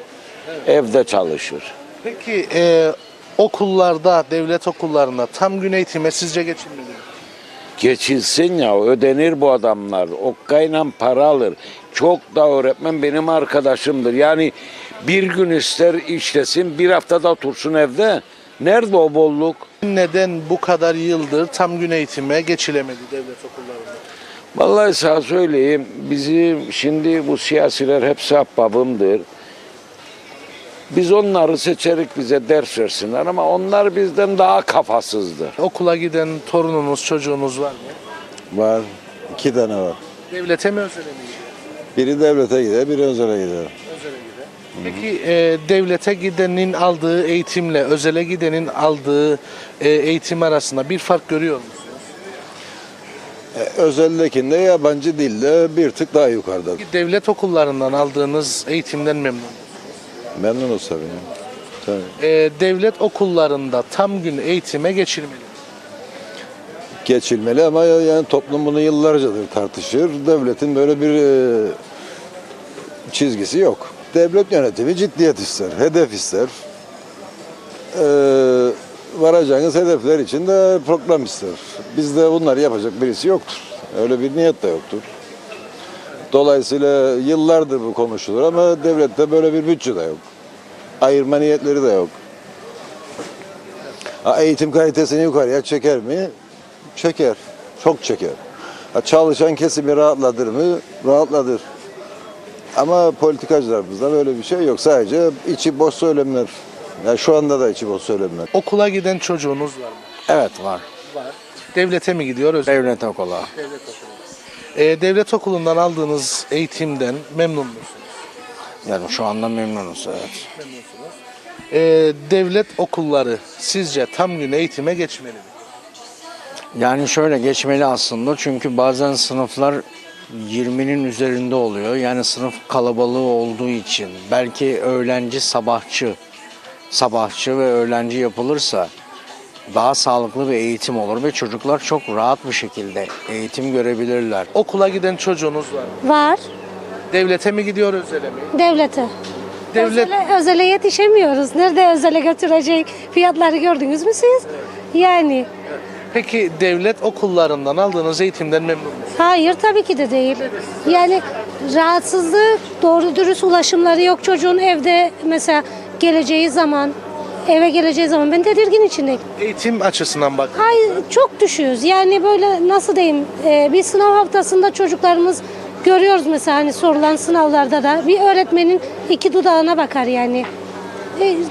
Evde çalışır. Peki okullarda, devlet okullarında tam gün eğitime sizce geçilmeli mi? Geçilsin ya, ödenir bu adamlar. Okkayla para alır. Çok da öğretmen benim arkadaşımdır. Yani bir gün ister işlesin, bir haftada otursun evde. Nerede o bolluk? Neden bu kadar yıldır tam gün eğitime geçilemedi devlet okullarında? Vallahi sana söyleyeyim, bizim şimdi bu siyasiler hepsi ahbabımdır. Biz onları seçerik, bize ders versinler ama onlar bizden daha kafasızdır. Okula giden torununuz, çocuğunuz var mı? Var. 2 tane var. Devlete mi özele mi gidiyor? Biri devlete gider, biri özele gider. Özele gider. Peki devlete gidenin aldığı eğitimle özele gidenin aldığı eğitim arasında bir fark görüyor musunuz? Özeldekinde yabancı dilde bir tık daha yukarıda. Peki devlet okullarından aldığınız eğitimden memnun musunuz? Memnunuz tabii. Tabii. Devlet okullarında tam gün eğitime geçilmeli. Geçilmeli ama yani toplum bunu yıllarcadır tartışır. Devletin böyle bir çizgisi yok. Devlet yönetimi ciddiyet ister, hedef ister. Varacağınız hedefler için de program ister. Bizde bunları yapacak birisi yoktur. Öyle bir niyet de yoktur. Dolayısıyla yıllardır bu konuşulur ama devlette böyle bir bütçe de yok. Ayırma niyetleri de yok. Eğitim kalitesini yukarıya çeker mi? Çeker. Çok çeker. Çalışan kesimi rahatladır mı? Rahatladır. Ama politikacılarımızda böyle bir şey yok. Sadece içi boş söylemler. Yani şu anda da içi boş söylemler. Okula giden çocuğunuz var mı? Evet var. Var. Devlete mi gidiyor? Özel? Devlet okulu. Devlet okulu. Devlet okulundan aldığınız eğitimden memnun musunuz? Yani şu anda memnunuz, evet. Devlet okulları sizce tam gün eğitime geçmeli mi? Yani şöyle geçmeli aslında, çünkü bazen sınıflar 20'nin üzerinde oluyor. Yani sınıf kalabalığı olduğu için. Belki öğlenci sabahçı ve öğlenci yapılırsa daha sağlıklı bir eğitim olur ve çocuklar çok rahat bir şekilde eğitim görebilirler. Okula giden çocuğunuz var mı? Var. Devlete mi gidiyor, özele mi? Devlete. Devlet Özele yetişemiyoruz. Nerede özele götürecek fiyatları gördünüz mü siz? Yani Peki devlet okullarından aldığınız eğitimden memnun musunuz? hayır tabii ki de değil. Yani rahatsızlık, doğru dürüst ulaşımları yok çocuğun evde mesela eve geleceği zaman ben tedirgin içindeyim. Eğitim açısından bak. Hayır çok düşüyoruz. Yani böyle nasıl diyeyim bir sınav haftasında çocuklarımız görüyoruz mesela hani sorulan sınavlarda da bir öğretmenin iki dudağına bakar yani.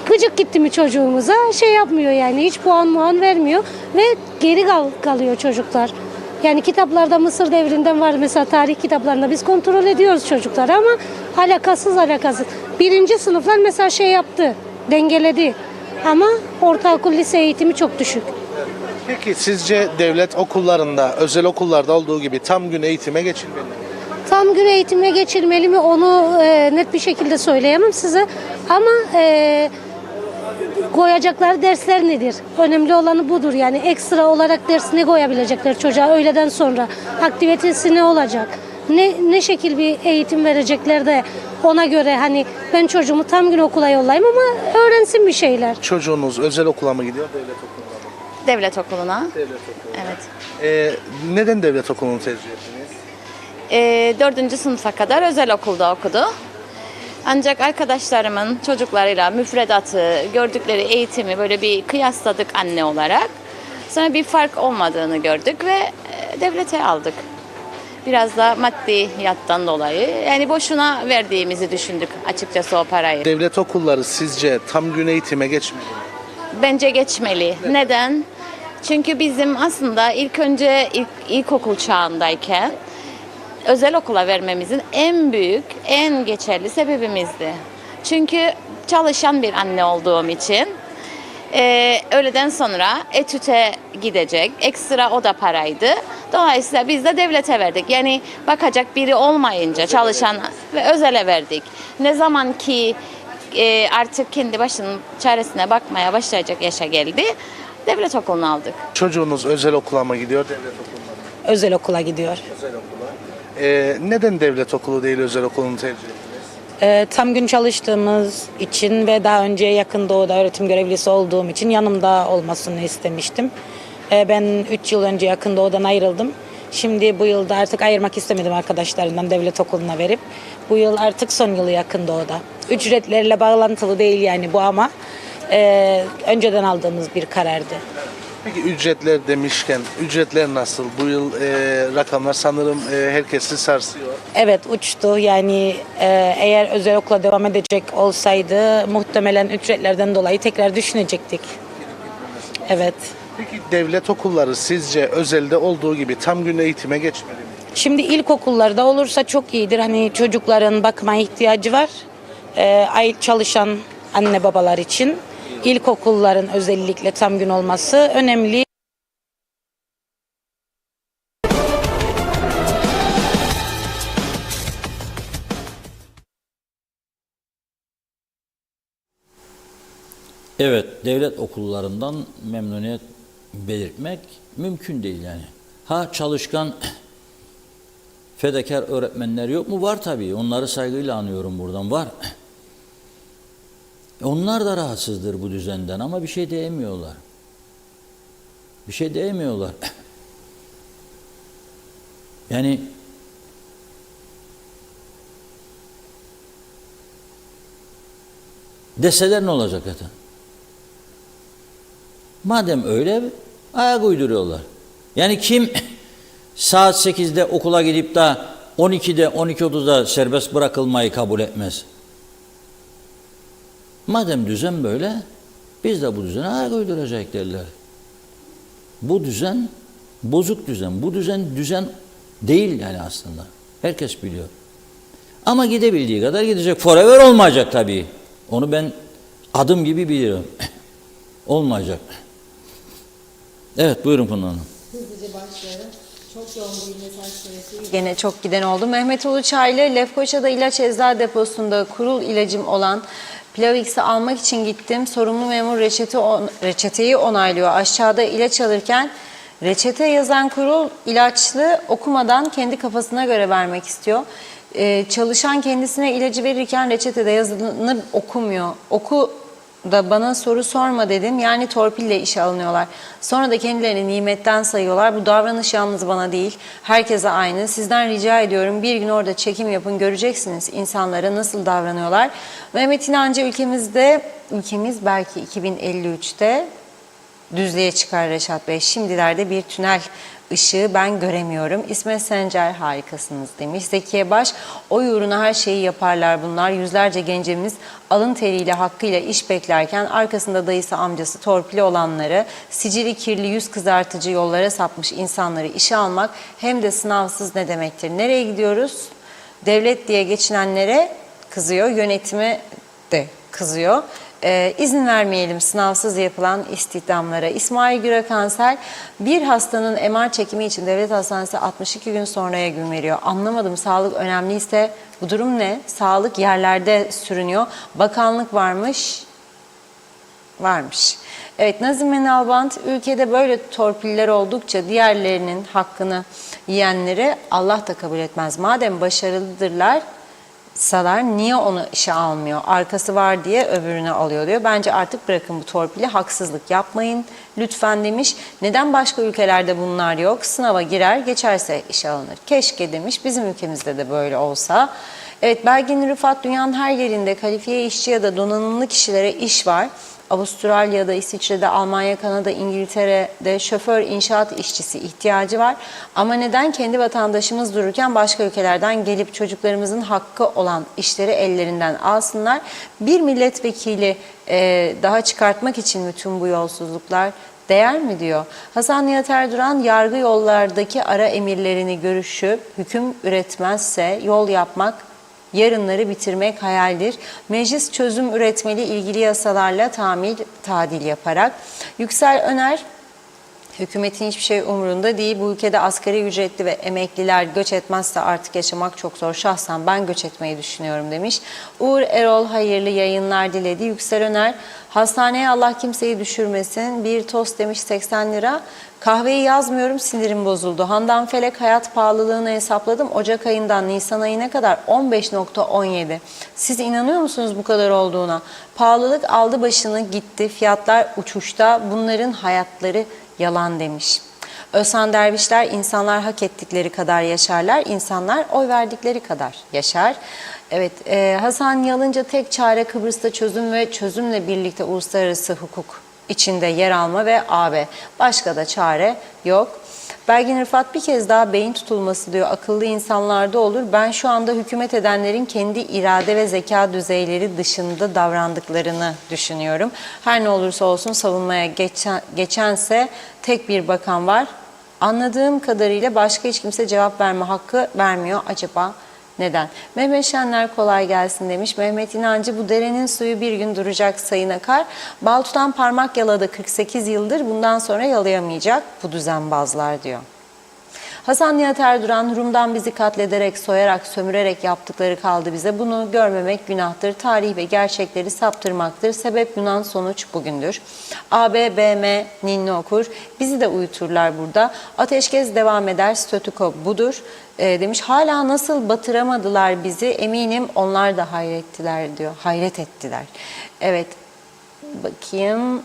Gıcık gitti mi çocuğumuza şey yapmıyor yani hiç puan vermiyor ve geri kalıyor çocuklar. Yani kitaplarda Mısır devrinden var mesela tarih kitaplarında biz kontrol ediyoruz çocukları ama alakasız. Birinci sınıflar mesela şey yaptı, dengeledi ama ortaokul lise eğitimi çok düşük. Peki sizce devlet okullarında, özel okullarda olduğu gibi tam gün eğitime geçilmeli mi? Tam gün eğitime geçilmeli mi onu net bir şekilde söyleyemem size ama koyacakları dersler nedir? Önemli olanı budur yani ekstra olarak ders ne koyabilecekler çocuğa öğleden sonra aktivitesi ne olacak? Ne şekil bir eğitim verecekler de ona göre hani ben çocuğumu tam gün okula yollayayım ama öğrensin bir şeyler. Çocuğunuz özel okula mı gidiyor, devlet okuluna mı? Devlet okuluna. Devlet okuluna. Evet. Neden devlet okulunu tercih ettiniz? 4. sınıfa kadar özel okulda okudu. Ancak arkadaşlarımın çocuklarıyla müfredatı, gördükleri eğitimi böyle bir kıyasladık anne olarak. Sonra bir fark olmadığını gördük ve devlete aldık. Biraz da maddiyattan dolayı. Yani boşuna verdiğimizi düşündük açıkçası o parayı. Devlet okulları sizce tam gün eğitime geçmeli mi? Bence geçmeli. Neden? Çünkü bizim aslında ilk önce ilkokul çağındayken özel okula vermemizin en büyük, en geçerli sebebimizdi. Çünkü çalışan bir anne olduğum için öğleden sonra etüte gidecek, ekstra o da paraydı. Dolayısıyla biz de devlete verdik. Yani bakacak biri olmayınca çalışan ve özele verdik. Ne zaman ki artık kendi başının çaresine bakmaya başlayacak yaşa geldi, devlet okulunu aldık. Çocuğunuz özel okula mı gidiyor, devlet okuluna mı? Özel okula gidiyor. Özel okula. Neden devlet okulu değil özel okulunu tercih ettiniz? Tam gün çalıştığımız için ve daha önce Yakın Doğu'da öğretim görevlisi olduğum için yanımda olmasını istemiştim. Ben 3 yıl önce Yakın Doğu'dan ayrıldım. Şimdi bu yılda artık ayırmak istemedim arkadaşlarımdan devlet okuluna verip. Bu yıl artık son yılı Yakın Doğu'da. Ücretlerle bağlantılı değil yani bu ama önceden aldığımız bir karardı. Peki ücretler demişken, ücretler nasıl? Bu yıl rakamlar sanırım herkesi sarsıyor. Evet uçtu yani eğer özel okula devam edecek olsaydı muhtemelen ücretlerden dolayı tekrar düşünecektik. Evet. Peki devlet okulları sizce özelde olduğu gibi tam gün eğitime geçmeli mi? Şimdi ilkokullarda olursa çok iyidir. Hani çocukların bakıma ihtiyacı var. Çalışan anne babalar için ilkokulların özellikle tam gün olması önemli. Evet, devlet okullarından memnuniyet belirtmek mümkün değil yani. Ha çalışkan, fedakar öğretmenler yok mu? Var tabii. Onları saygıyla anıyorum buradan. Var. Onlar da rahatsızdır bu düzenden ama bir şey diyemiyorlar. Bir şey diyemiyorlar. Yani deseler ne olacak zaten? Madem öyle ayak uyduruyorlar. Yani kim saat 8'de okula gidip de 12'de 12.30'da serbest bırakılmayı kabul etmez? Madem düzen böyle biz de bu düzene ayak uyduracak derler. Bu düzen bozuk düzen. Bu düzen değil yani aslında. Herkes biliyor. Ama gidebildiği kadar gidecek. Forever olmayacak tabii. Onu ben adım gibi biliyorum. Olmayacak. Evet buyurun Funda Hanım. Hızlıca başlayalım. Çok yoğun bir mesaj süresi. Gene çok giden oldu. Mehmet Uluçaylı, Lefkoşa'da ilaç eczacı deposunda kurul ilacım olan Plavix'i almak için gittim. Sorumlu memur reçeteyi onaylıyor. Aşağıda ilaç alırken reçete yazan kurul ilaçlı okumadan kendi kafasına göre vermek istiyor. Çalışan kendisine ilacı verirken reçetede yazılanı okumuyor. Oku da bana soru sorma dedim. Yani torpille işe alınıyorlar. Sonra da kendilerini nimetten sayıyorlar. Bu davranış yalnız bana değil, herkese aynı. Sizden rica ediyorum, bir gün orada çekim yapın, göreceksiniz insanlara nasıl davranıyorlar. Mehmet İnancı ülkemiz belki 2053'te düzlüğe çıkar Reşat Bey. Şimdilerde bir tünel ışığı ben göremiyorum. İsmet Sencer harikasınız demiş. Zekiye Baş, oy uğruna her şeyi yaparlar bunlar. Yüzlerce gencimiz alın teriyle hakkıyla iş beklerken arkasında dayısı amcası torpili olanları, sicili kirli yüz kızartıcı yollara sapmış insanları işe almak hem de sınavsız ne demektir? Nereye gidiyoruz? Devlet diye geçinenlere kızıyor, yönetime de kızıyor. İzin vermeyelim sınavsız yapılan istihdamlara. İsmail Güre Kanser, bir hastanın MR çekimi için devlet hastanesi 62 gün sonraya gün veriyor. Anlamadım, sağlık önemliyse bu durum ne? Sağlık yerlerde sürünüyor. Bakanlık varmış. Evet, Nazım Menalbant, ülkede böyle torpiller oldukça diğerlerinin hakkını yiyenleri Allah da kabul etmez. Madem başarılıdırlar, niye onu işe almıyor? Arkası var diye öbürünü alıyor diyor. Bence artık bırakın bu torpili, haksızlık yapmayın lütfen demiş. Neden başka ülkelerde bunlar yok? Sınava girer, geçerse işe alınır. Keşke demiş, bizim ülkemizde de böyle olsa. Evet, Belgin Rıfat, dünyanın her yerinde kalifiye işçi ya da donanımlı kişilere iş var. Avustralya'da, İsviçre'de, Almanya, Kanada, İngiltere'de şoför, inşaat işçisi ihtiyacı var. Ama neden kendi vatandaşımız dururken başka ülkelerden gelip çocuklarımızın hakkı olan işleri ellerinden alsınlar? Bir milletvekili daha çıkartmak için mi tüm bu yolsuzluklar? Değer mi diyor. Hasan Nihat Erduran, yargı yollardaki ara emirlerini görüşüp hüküm üretmezse yol yapmak, yarınları bitirmek hayaldir. Meclis çözüm üretmeli, ilgili yasalarla tadil yaparak. Yüksel Öner, hükümetin hiçbir şey umurunda değil. Bu ülkede asgari ücretli ve emekliler göç etmezse artık yaşamak çok zor. Şahsen ben göç etmeyi düşünüyorum demiş. Uğur Erol hayırlı yayınlar diledi. Yüksel Öner, hastaneye Allah kimseyi düşürmesin. Bir tost demiş 80 lira. Kahveyi yazmıyorum, sinirim bozuldu. Handan Felek, hayat pahalılığını hesapladım. Ocak ayından Nisan ayına kadar 15.17. Siz inanıyor musunuz bu kadar olduğuna? Pahalılık aldı başını gitti. Fiyatlar uçuşta. Bunların hayatları yalan demiş. Özhan Dervişler, insanlar hak ettikleri kadar yaşarlar. İnsanlar oy verdikleri kadar yaşar. Evet, Hasan Yalınca, tek çare Kıbrıs'ta çözüm ve çözümle birlikte uluslararası hukuk içinde yer alma ve AB. Başka da çare yok. Belgin Rıfat, bir kez daha beyin tutulması diyor. Akıllı insanlarda olur. Ben şu anda hükümet edenlerin kendi irade ve zeka düzeyleri dışında davrandıklarını düşünüyorum. Her ne olursa olsun savunmaya geçense tek bir bakan var. Anladığım kadarıyla başka hiç kimse cevap verme hakkı vermiyor. Acaba neden? Mehmet Şenler kolay gelsin demiş. Mehmet İnancı, bu derenin suyu bir gün duracak Sayın Akar. Bal tutan parmak yaladı 48 yıldır, bundan sonra yalayamayacak bu düzenbazlar diyor. Hasan Nihat Erduran, Rum'dan bizi katlederek, soyarak, sömürerek yaptıkları kaldı bize. Bunu görmemek günahtır. Tarih ve gerçekleri saptırmaktır. Sebep Yunan, sonuç bugündür. AB, BM, ninni okur. Bizi de uyuturlar burada. Ateşkes devam eder. Statüko budur demiş. Hala nasıl batıramadılar bizi? Eminim onlar da hayrettiler diyor. Hayret ettiler. Evet. Bakayım.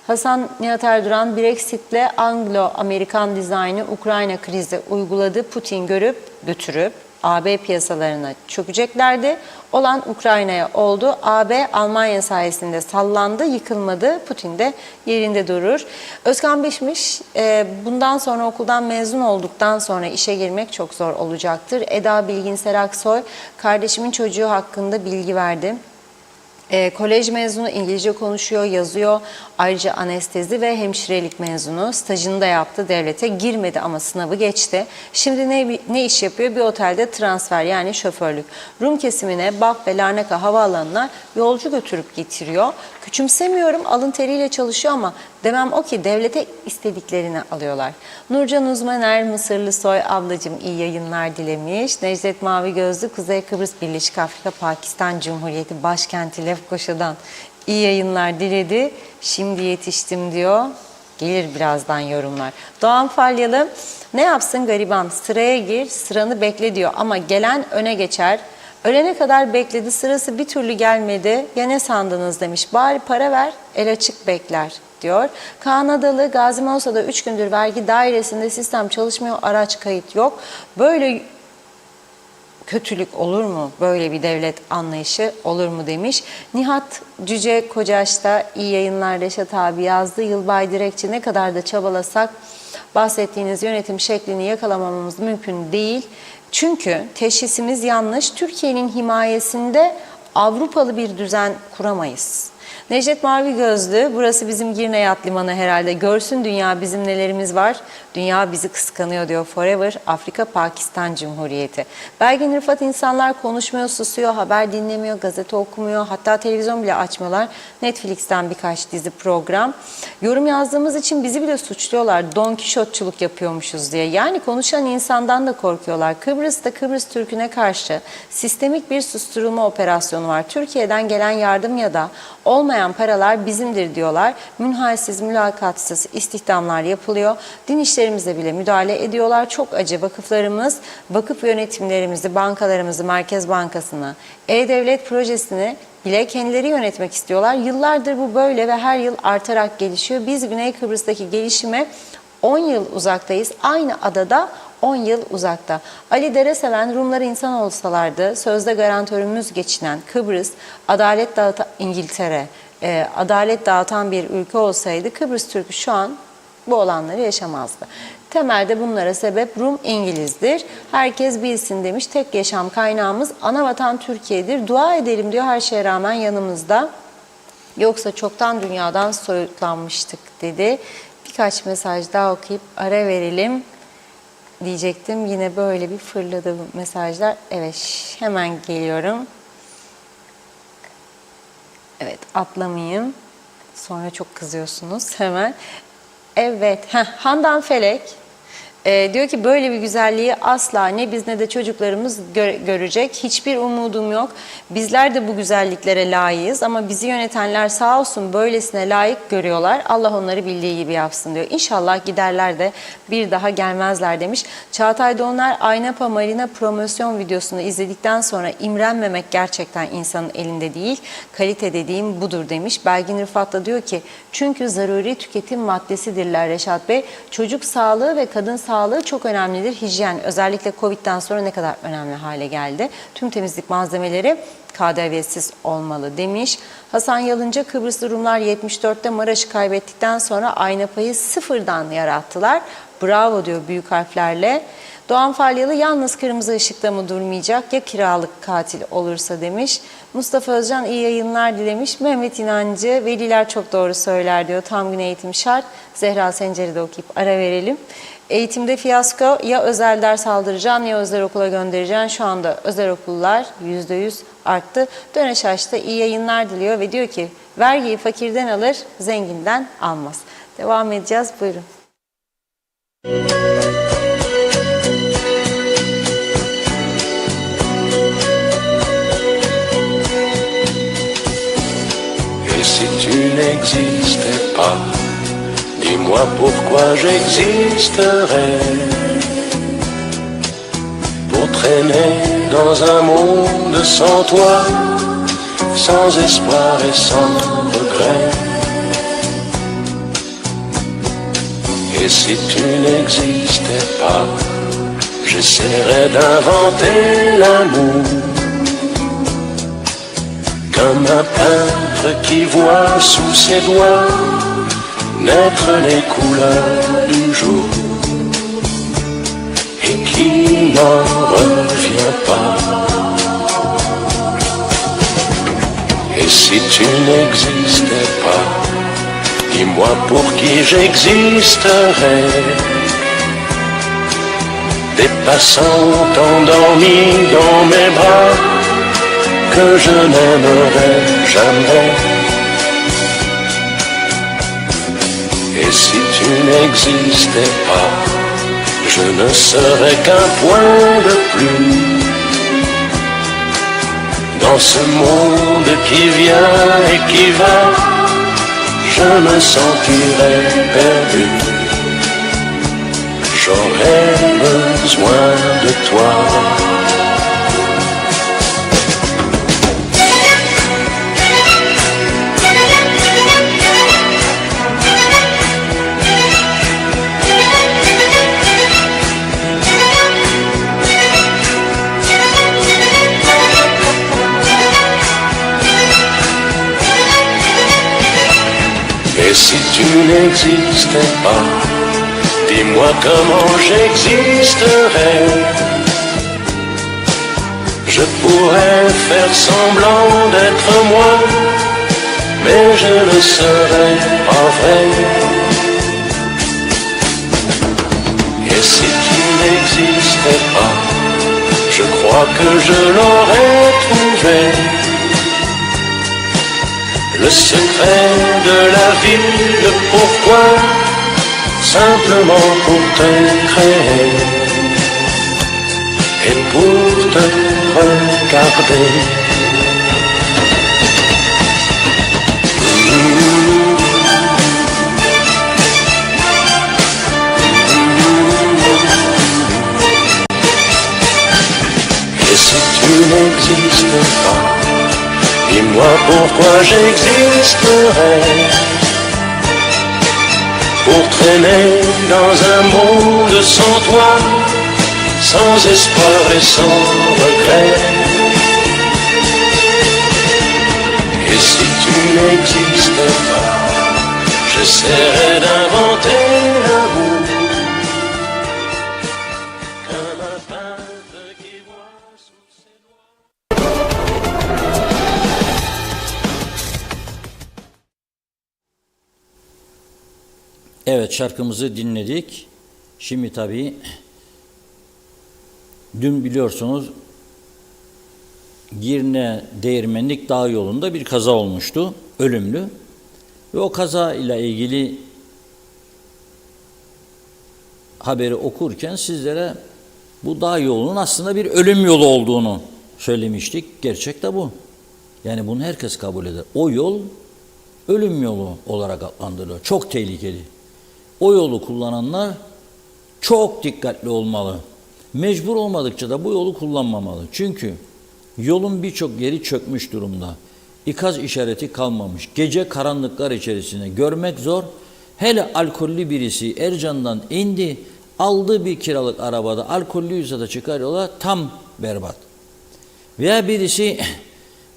Hasan Nihat Erduran, Brexit'le Anglo-Amerikan dizaynı Ukrayna krizi uyguladı. Putin görüp götürüp AB piyasalarına çökeceklerdi. Olan Ukrayna'ya oldu. AB Almanya sayesinde sallandı, yıkılmadı. Putin de yerinde durur. Özkan Bişmiş, bundan sonra okuldan mezun olduktan sonra işe girmek çok zor olacaktır. Eda Bilgin Seraksoy, kardeşimin çocuğu hakkında bilgi verdi. Kolej mezunu, İngilizce konuşuyor, yazıyor. Ayrıca anestezi ve hemşirelik mezunu. Stajını da yaptı, devlete girmedi ama sınavı geçti. Şimdi ne iş yapıyor? Bir otelde transfer, yani şoförlük. Rum kesimine, Baf ve Larnaka havaalanına yolcu götürüp getiriyor. Küçümsemiyorum, alın teriyle çalışıyor ama Demem o ki devlete istediklerini alıyorlar. Nurcan Uzmaner, Mısırlı Soy ablacığım iyi yayınlar dilemiş. Necdet Mavi Gözlü, Kuzey Kıbrıs Birleşik Afrika Pakistan Cumhuriyeti başkenti Lefkoşa'dan iyi yayınlar diledi. Şimdi yetiştim diyor. Gelir birazdan yorumlar. Doğan Falyalı, ne yapsın gariban? Sıraya gir, sıranı bekle diyor. Ama gelen öne geçer. Ölene kadar bekledi, sırası bir türlü gelmedi. Ya ne sandınız demiş. Bari para ver, el açık bekler diyor. Kaan Adalı, Gazi Mausa'da 3 gündür vergi dairesinde sistem çalışmıyor, araç kayıt yok. Böyle kötülük olur mu? Böyle bir devlet anlayışı olur mu demiş. Nihat Cüce Kocaş'ta iyi yayınlar Reşat abi yazdı. Yılbay Direkçi, ne kadar da çabalasak bahsettiğiniz yönetim şeklini yakalamamamız mümkün değil. Çünkü teşhisimiz yanlış. Türkiye'nin himayesinde Avrupalı bir düzen kuramayız. Necdet Mavi Gözlü, burası bizim Girne Yat Limanı herhalde. Görsün dünya bizim nelerimiz var. Dünya bizi kıskanıyor diyor Forever Afrika Pakistan Cumhuriyeti. Belgin Rıfat, insanlar konuşmuyor, susuyor, haber dinlemiyor, gazete okumuyor. Hatta televizyon bile açmıyorlar. Netflix'ten birkaç dizi program. Yorum yazdığımız için bizi bile suçluyorlar. Don Kişotçuluk yapıyormuşuz diye. Yani konuşan insandan da korkuyorlar. Kıbrıs'ta Kıbrıs Türk'üne karşı sistemik bir susturulma operasyonu var. Türkiye'den gelen yardım ya da olmayan paralar bizimdir diyorlar. Münhalsiz, mülakatsız istihdamlar yapılıyor. Din işlerimize bile müdahale ediyorlar. Çok acı. Vakıflarımız, vakıf yönetimlerimizi, bankalarımızı, Merkez Bankası'nı, E-Devlet projesini bile kendileri yönetmek istiyorlar. Yıllardır bu böyle ve her yıl artarak gelişiyor. Biz Güney Kıbrıs'taki gelişime 10 yıl uzaktayız. Aynı adada 10 yıl uzakta. Ali Dereseven, Rumlar insan olsalardı, sözde garantörümüz geçinen Kıbrıs, İngiltere, adalet dağıtan bir ülke olsaydı Kıbrıs Türk'ü şu an bu olanları yaşamazdı. Temelde bunlara sebep Rum İngiliz'dir. Herkes bilsin demiş. Tek yaşam kaynağımız anavatan Türkiye'dir. Dua edelim diyor, her şeye rağmen yanımızda. Yoksa çoktan dünyadan soyutlanmıştık dedi. Birkaç mesaj daha okuyup ara verelim diyecektim. Yine böyle bir fırladı bu mesajlar. Evet, hemen geliyorum. Evet, atlamayayım. Sonra çok kızıyorsunuz hemen. Evet, Handan Felek diyor ki böyle bir güzelliği asla ne biz ne de çocuklarımız görecek. Hiçbir umudum yok. Bizler de bu güzelliklere layığız ama bizi yönetenler sağ olsun böylesine layık görüyorlar. Allah onları bildiği gibi yapsın diyor. İnşallah giderler de bir daha gelmezler demiş. Çağatay Doğanlar, Aynapa Marina promosyon videosunu izledikten sonra imrenmemek gerçekten insanın elinde değil. Kalite dediğim budur demiş. Belgin Rıfat da diyor ki çünkü zaruri tüketim maddesidirler Reşat Bey. Çocuk sağlığı ve kadın sağlığı çok önemlidir. Hijyen özellikle Covid'den sonra ne kadar önemli hale geldi. Tüm temizlik malzemeleri KDV'siz olmalı demiş. Hasan Yalınca, Kıbrıslı Rumlar 74'te Maraş'ı kaybettikten sonra Aynapa'yı sıfırdan yarattılar. Bravo diyor büyük harflerle. Doğan Falyalı, yalnız kırmızı ışıkta mı durmayacak ya kiralık katil olursa demiş. Mustafa Özcan iyi yayınlar dilemiş. Mehmet İnancı, veliler çok doğru söyler diyor. Tam gün eğitim şart. Zehra Sencer'i de okuyup ara verelim. Eğitimde fiyasko, ya özel ders aldıracaksın ya özel okula göndereceksin. Şu anda özel okullar %100 arttı. Döneş Aç'ta iyi yayınlar diliyor ve diyor ki vergiyi fakirden alır, zenginden almaz. Devam edeceğiz. Buyurun. Et si tu n'existais pas, dis-moi pourquoi j'existerais. Pour traîner dans un monde sans toi, sans espoir et sans regret. Et si tu n'existais pas, j'essaierais d'inventer l'amour. Comme un peintre qui voit sous ses doigts naître les couleurs du jour et qui n'en revient pas. Et si tu n'existais pas, dis-moi pour qui j'existerais. Des passants endormis dans mes bras que je n'aimerais jamais. Et si tu n'existais pas, je ne serais qu'un point de plus dans ce monde qui vient et qui va. Je me sentirais perdu. J'aurais besoin de toi. Et si tu n'existais pas, dis-moi comment j'existerais. Je pourrais faire semblant d'être moi, mais je ne serais pas vrai. Et si tu n'existais pas, je crois que je l'aurais trouvé. Le secret de la vie, le pourquoi, simplement pour te créer et pour te regarder. Et si tu n'existes pas, dis-moi pourquoi j'existerais. Pour traîner dans un monde sans toi, sans espoir et sans regret. Et si tu n'existais pas, j'essaierais d'inventer l'amour. Comme un peintre qui voit sous ses doigts. Evet, şarkımızı dinledik. Şimdi tabii dün biliyorsunuz Girne Değirmenlik Dağ yolunda bir kaza olmuştu, ölümlü. Ve o kaza ile ilgili haberi okurken sizlere bu dağ yolunun aslında bir ölüm yolu olduğunu söylemiştik. Gerçek de bu. Yani bunu herkes kabul eder. O yol ölüm yolu olarak adlandırılıyor. Çok tehlikeli. O yolu kullananlar çok dikkatli olmalı. Mecbur olmadıkça da bu yolu kullanmamalı. Çünkü yolun birçok yeri çökmüş durumda. İkaz işareti kalmamış. Gece karanlıklar içerisinde görmek zor. Hele alkollü birisi Ercan'dan indi, aldığı bir kiralık arabada alkollüyse de çıkar yola, tam berbat. Veya birisi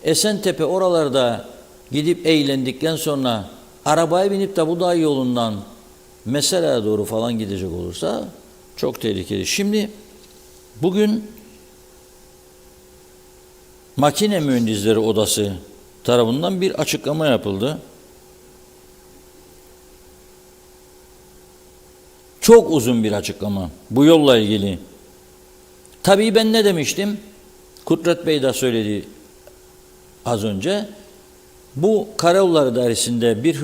Esentepe oralarda gidip eğlendikten sonra arabaya binip de bu dağ yolundan Mesela'ya doğru falan gidecek olursa çok tehlikeli. Şimdi bugün Makine Mühendisleri Odası tarafından bir açıklama yapıldı. Çok uzun bir açıklama bu yolla ilgili. Tabii ben ne demiştim? Kudret Bey de söyledi az önce. Bu Karayolları Dairesi'nde bir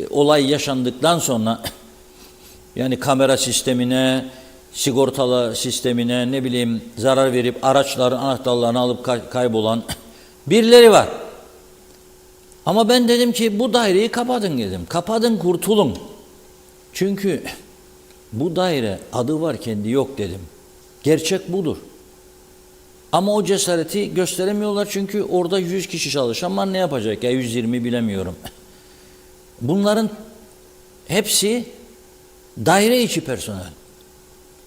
olay yaşandıktan sonra yani kamera sistemine, sigortalı sistemine, ne bileyim zarar verip araçların anahtarlarını alıp kaybolan birileri var. Ama ben dedim ki bu daireyi kapatın dedim. Kapatın, kurtulun. Çünkü bu daire adı var, kendi yok dedim. Gerçek budur. Ama o cesareti gösteremiyorlar çünkü orada 100 kişi çalışan var, ne yapacak ya 120 bilemiyorum. Bunların hepsi daire içi personel.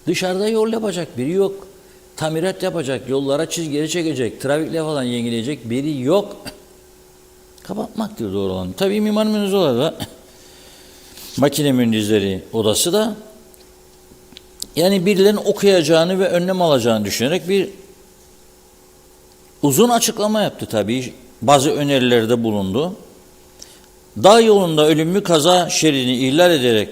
Dışarıda yol yapacak biri yok. Tamirat yapacak, yollara çizgileri çekecek, trafikle falan yenileyecek biri yok. Kapatmaktır doğru olan. Tabii Mimar Mühendisleri Odası, Makine Mühendisleri Odası da yani birilerinin okuyacağını ve önlem alacağını düşünerek bir uzun açıklama yaptı tabii. Bazı önerilerde bulundu. Dağ yolunda ölümlü kaza şeridini ihlal ederek,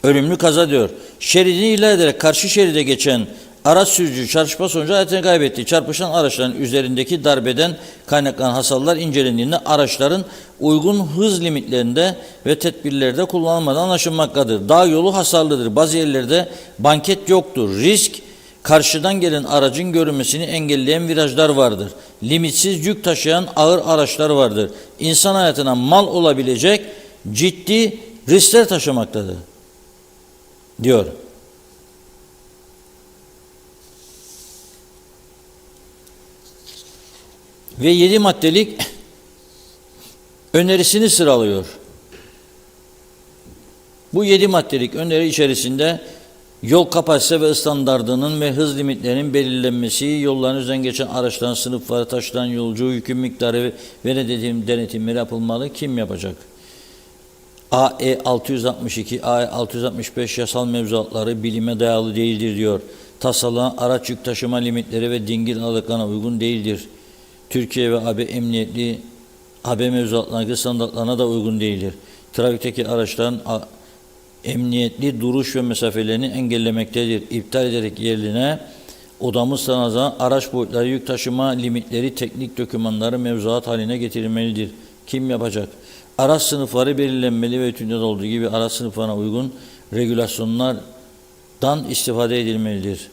ölümlü kaza diyor, şeridini ihlal ederek karşı şeride geçen Araç sürücü çarpışma sonucu hayatını kaybetti. Çarpışan araçların üzerindeki darbeden kaynaklanan hasarlar incelendiğinde araçların uygun hız limitlerinde ve tedbirlerde kullanılmadan anlaşılmaktadır. Dağ yolu hasarlıdır. Bazı yerlerde banket yoktur. Risk, karşıdan gelen aracın görünmesini engelleyen virajlar vardır. Limitsiz yük taşıyan ağır araçlar vardır. İnsan hayatına mal olabilecek ciddi riskler taşımaktadır, diyor. Ve 7 maddelik önerisini sıralıyor. Bu 7 maddelik öneri içerisinde yol kapasite ve standardının ve hız limitlerinin belirlenmesi, yolların üzerinden geçen araçların sınıfları, taşınan yolcu, yükün miktarı ve ne dediğim denetimleri yapılmalı. Kim yapacak? AE 662, AE 665 yasal mevzuatları bilime dayalı değildir diyor. Tasarlanan araç yük taşıma limitleri ve dingil aralıklarına uygun değildir. Türkiye ve AB mevzuatlarına, standartlarına da uygun değildir. Trafikteki araçların emniyetli duruş ve mesafelerini engellemektedir. İptal ederek yerine odamız sanazalan araç boyutları, yük taşıma limitleri, teknik dokümanları mevzuat haline getirilmelidir. Kim yapacak? Araç sınıfları belirlenmeli ve tümde olduğu gibi araç sınıflarına uygun regülasyonlardan istifade edilmelidir.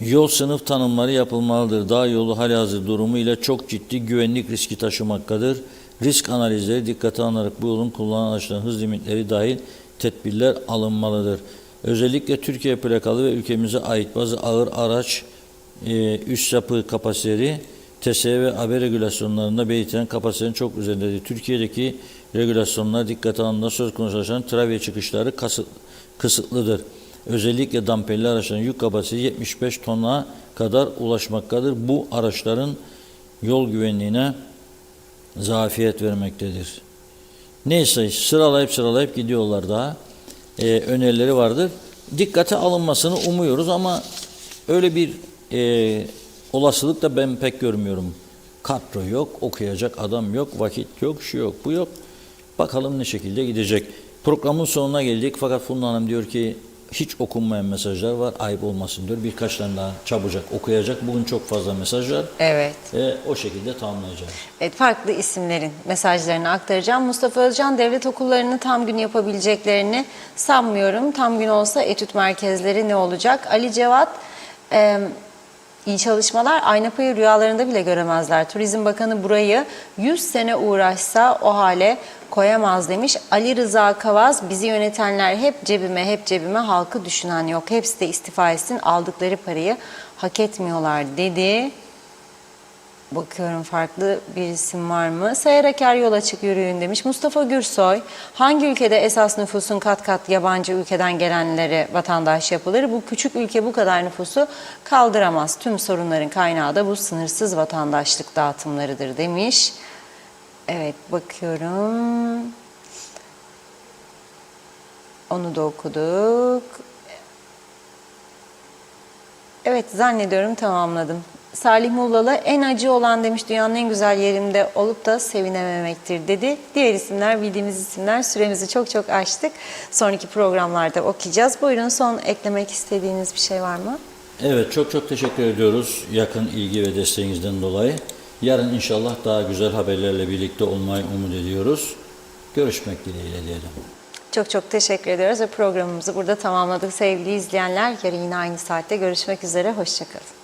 Yol sınıf tanımları yapılmalıdır. Dağ yolu halihazır durumu ile çok ciddi güvenlik riski taşımaktadır. Risk analizleri dikkate alınarak bu yolun kullanılan araçların hız limitleri dahil tedbirler alınmalıdır. Özellikle Türkiye plakalı ve ülkemize ait bazı ağır araç üst yapı kapasiteleri TSE ve AB regülasyonlarında belirtilen kapasitenin çok üzerindedir. Türkiye'deki regülasyonlar dikkate alındığında söz konusu araçların trafiğe çıkışları kısıtlıdır. Özellikle damperli araçların yük kapasitesi 75 tona kadar ulaşmaktadır. Bu araçların yol güvenliğine zafiyet vermektedir. Neyse sıralayıp gidiyorlar daha. Önerileri vardır. Dikkate alınmasını umuyoruz ama öyle bir olasılık da ben pek görmüyorum. Kadro yok, okuyacak adam yok, vakit yok, şu yok, bu yok. Bakalım ne şekilde gidecek. Programın sonuna geldik fakat Funda Hanım diyor ki hiç okunmayan mesajlar var, ayıp olmasın diyor. Birkaç tane daha çabucak okuyacak. Bugün çok fazla mesaj var. Evet. O şekilde tamamlayacağız. Evet, farklı isimlerin mesajlarını aktaracağım. Mustafa Özcan, devlet okullarını tam gün yapabileceklerini sanmıyorum. Tam gün olsa etüt merkezleri ne olacak? Ali Cevat, iyi çalışmalar, Aynapa'yı rüyalarında bile göremezler. Turizm Bakanı burayı 100 sene uğraşsa o hale koyamaz demiş. Ali Rıza Kavaz, bizi yönetenler hep cebime, halkı düşünen yok. Hepsi de istifa etsin, aldıkları parayı hak etmiyorlar dedi. Bakıyorum farklı bir isim var mı? Sayarak her yol açık yürüyün demiş. Mustafa Gürsoy, hangi ülkede esas nüfusun kat kat yabancı ülkeden gelenlere vatandaş yapılır? Bu küçük ülke bu kadar nüfusu kaldıramaz. Tüm sorunların kaynağı da bu sınırsız vatandaşlık dağıtımlarıdır demiş. Evet, bakıyorum. Onu da okuduk. Evet, zannediyorum tamamladım. Salih Mullalı, en acı olan demiş dünyanın en güzel yerinde olup da sevinememektir dedi. Diğer isimler, bildiğimiz isimler. Süremizi çok aştık. Sonraki programlarda okuyacağız. Buyurun, son eklemek istediğiniz bir şey var mı? Evet, çok teşekkür ediyoruz yakın ilgi ve desteğinizden dolayı. Yarın inşallah daha güzel haberlerle birlikte olmayı umut ediyoruz. Görüşmek dileğiyle diyelim. Çok teşekkür ediyoruz ve programımızı burada tamamladık sevgili izleyenler. Yarın yine aynı saatte görüşmek üzere. Hoşça kalın.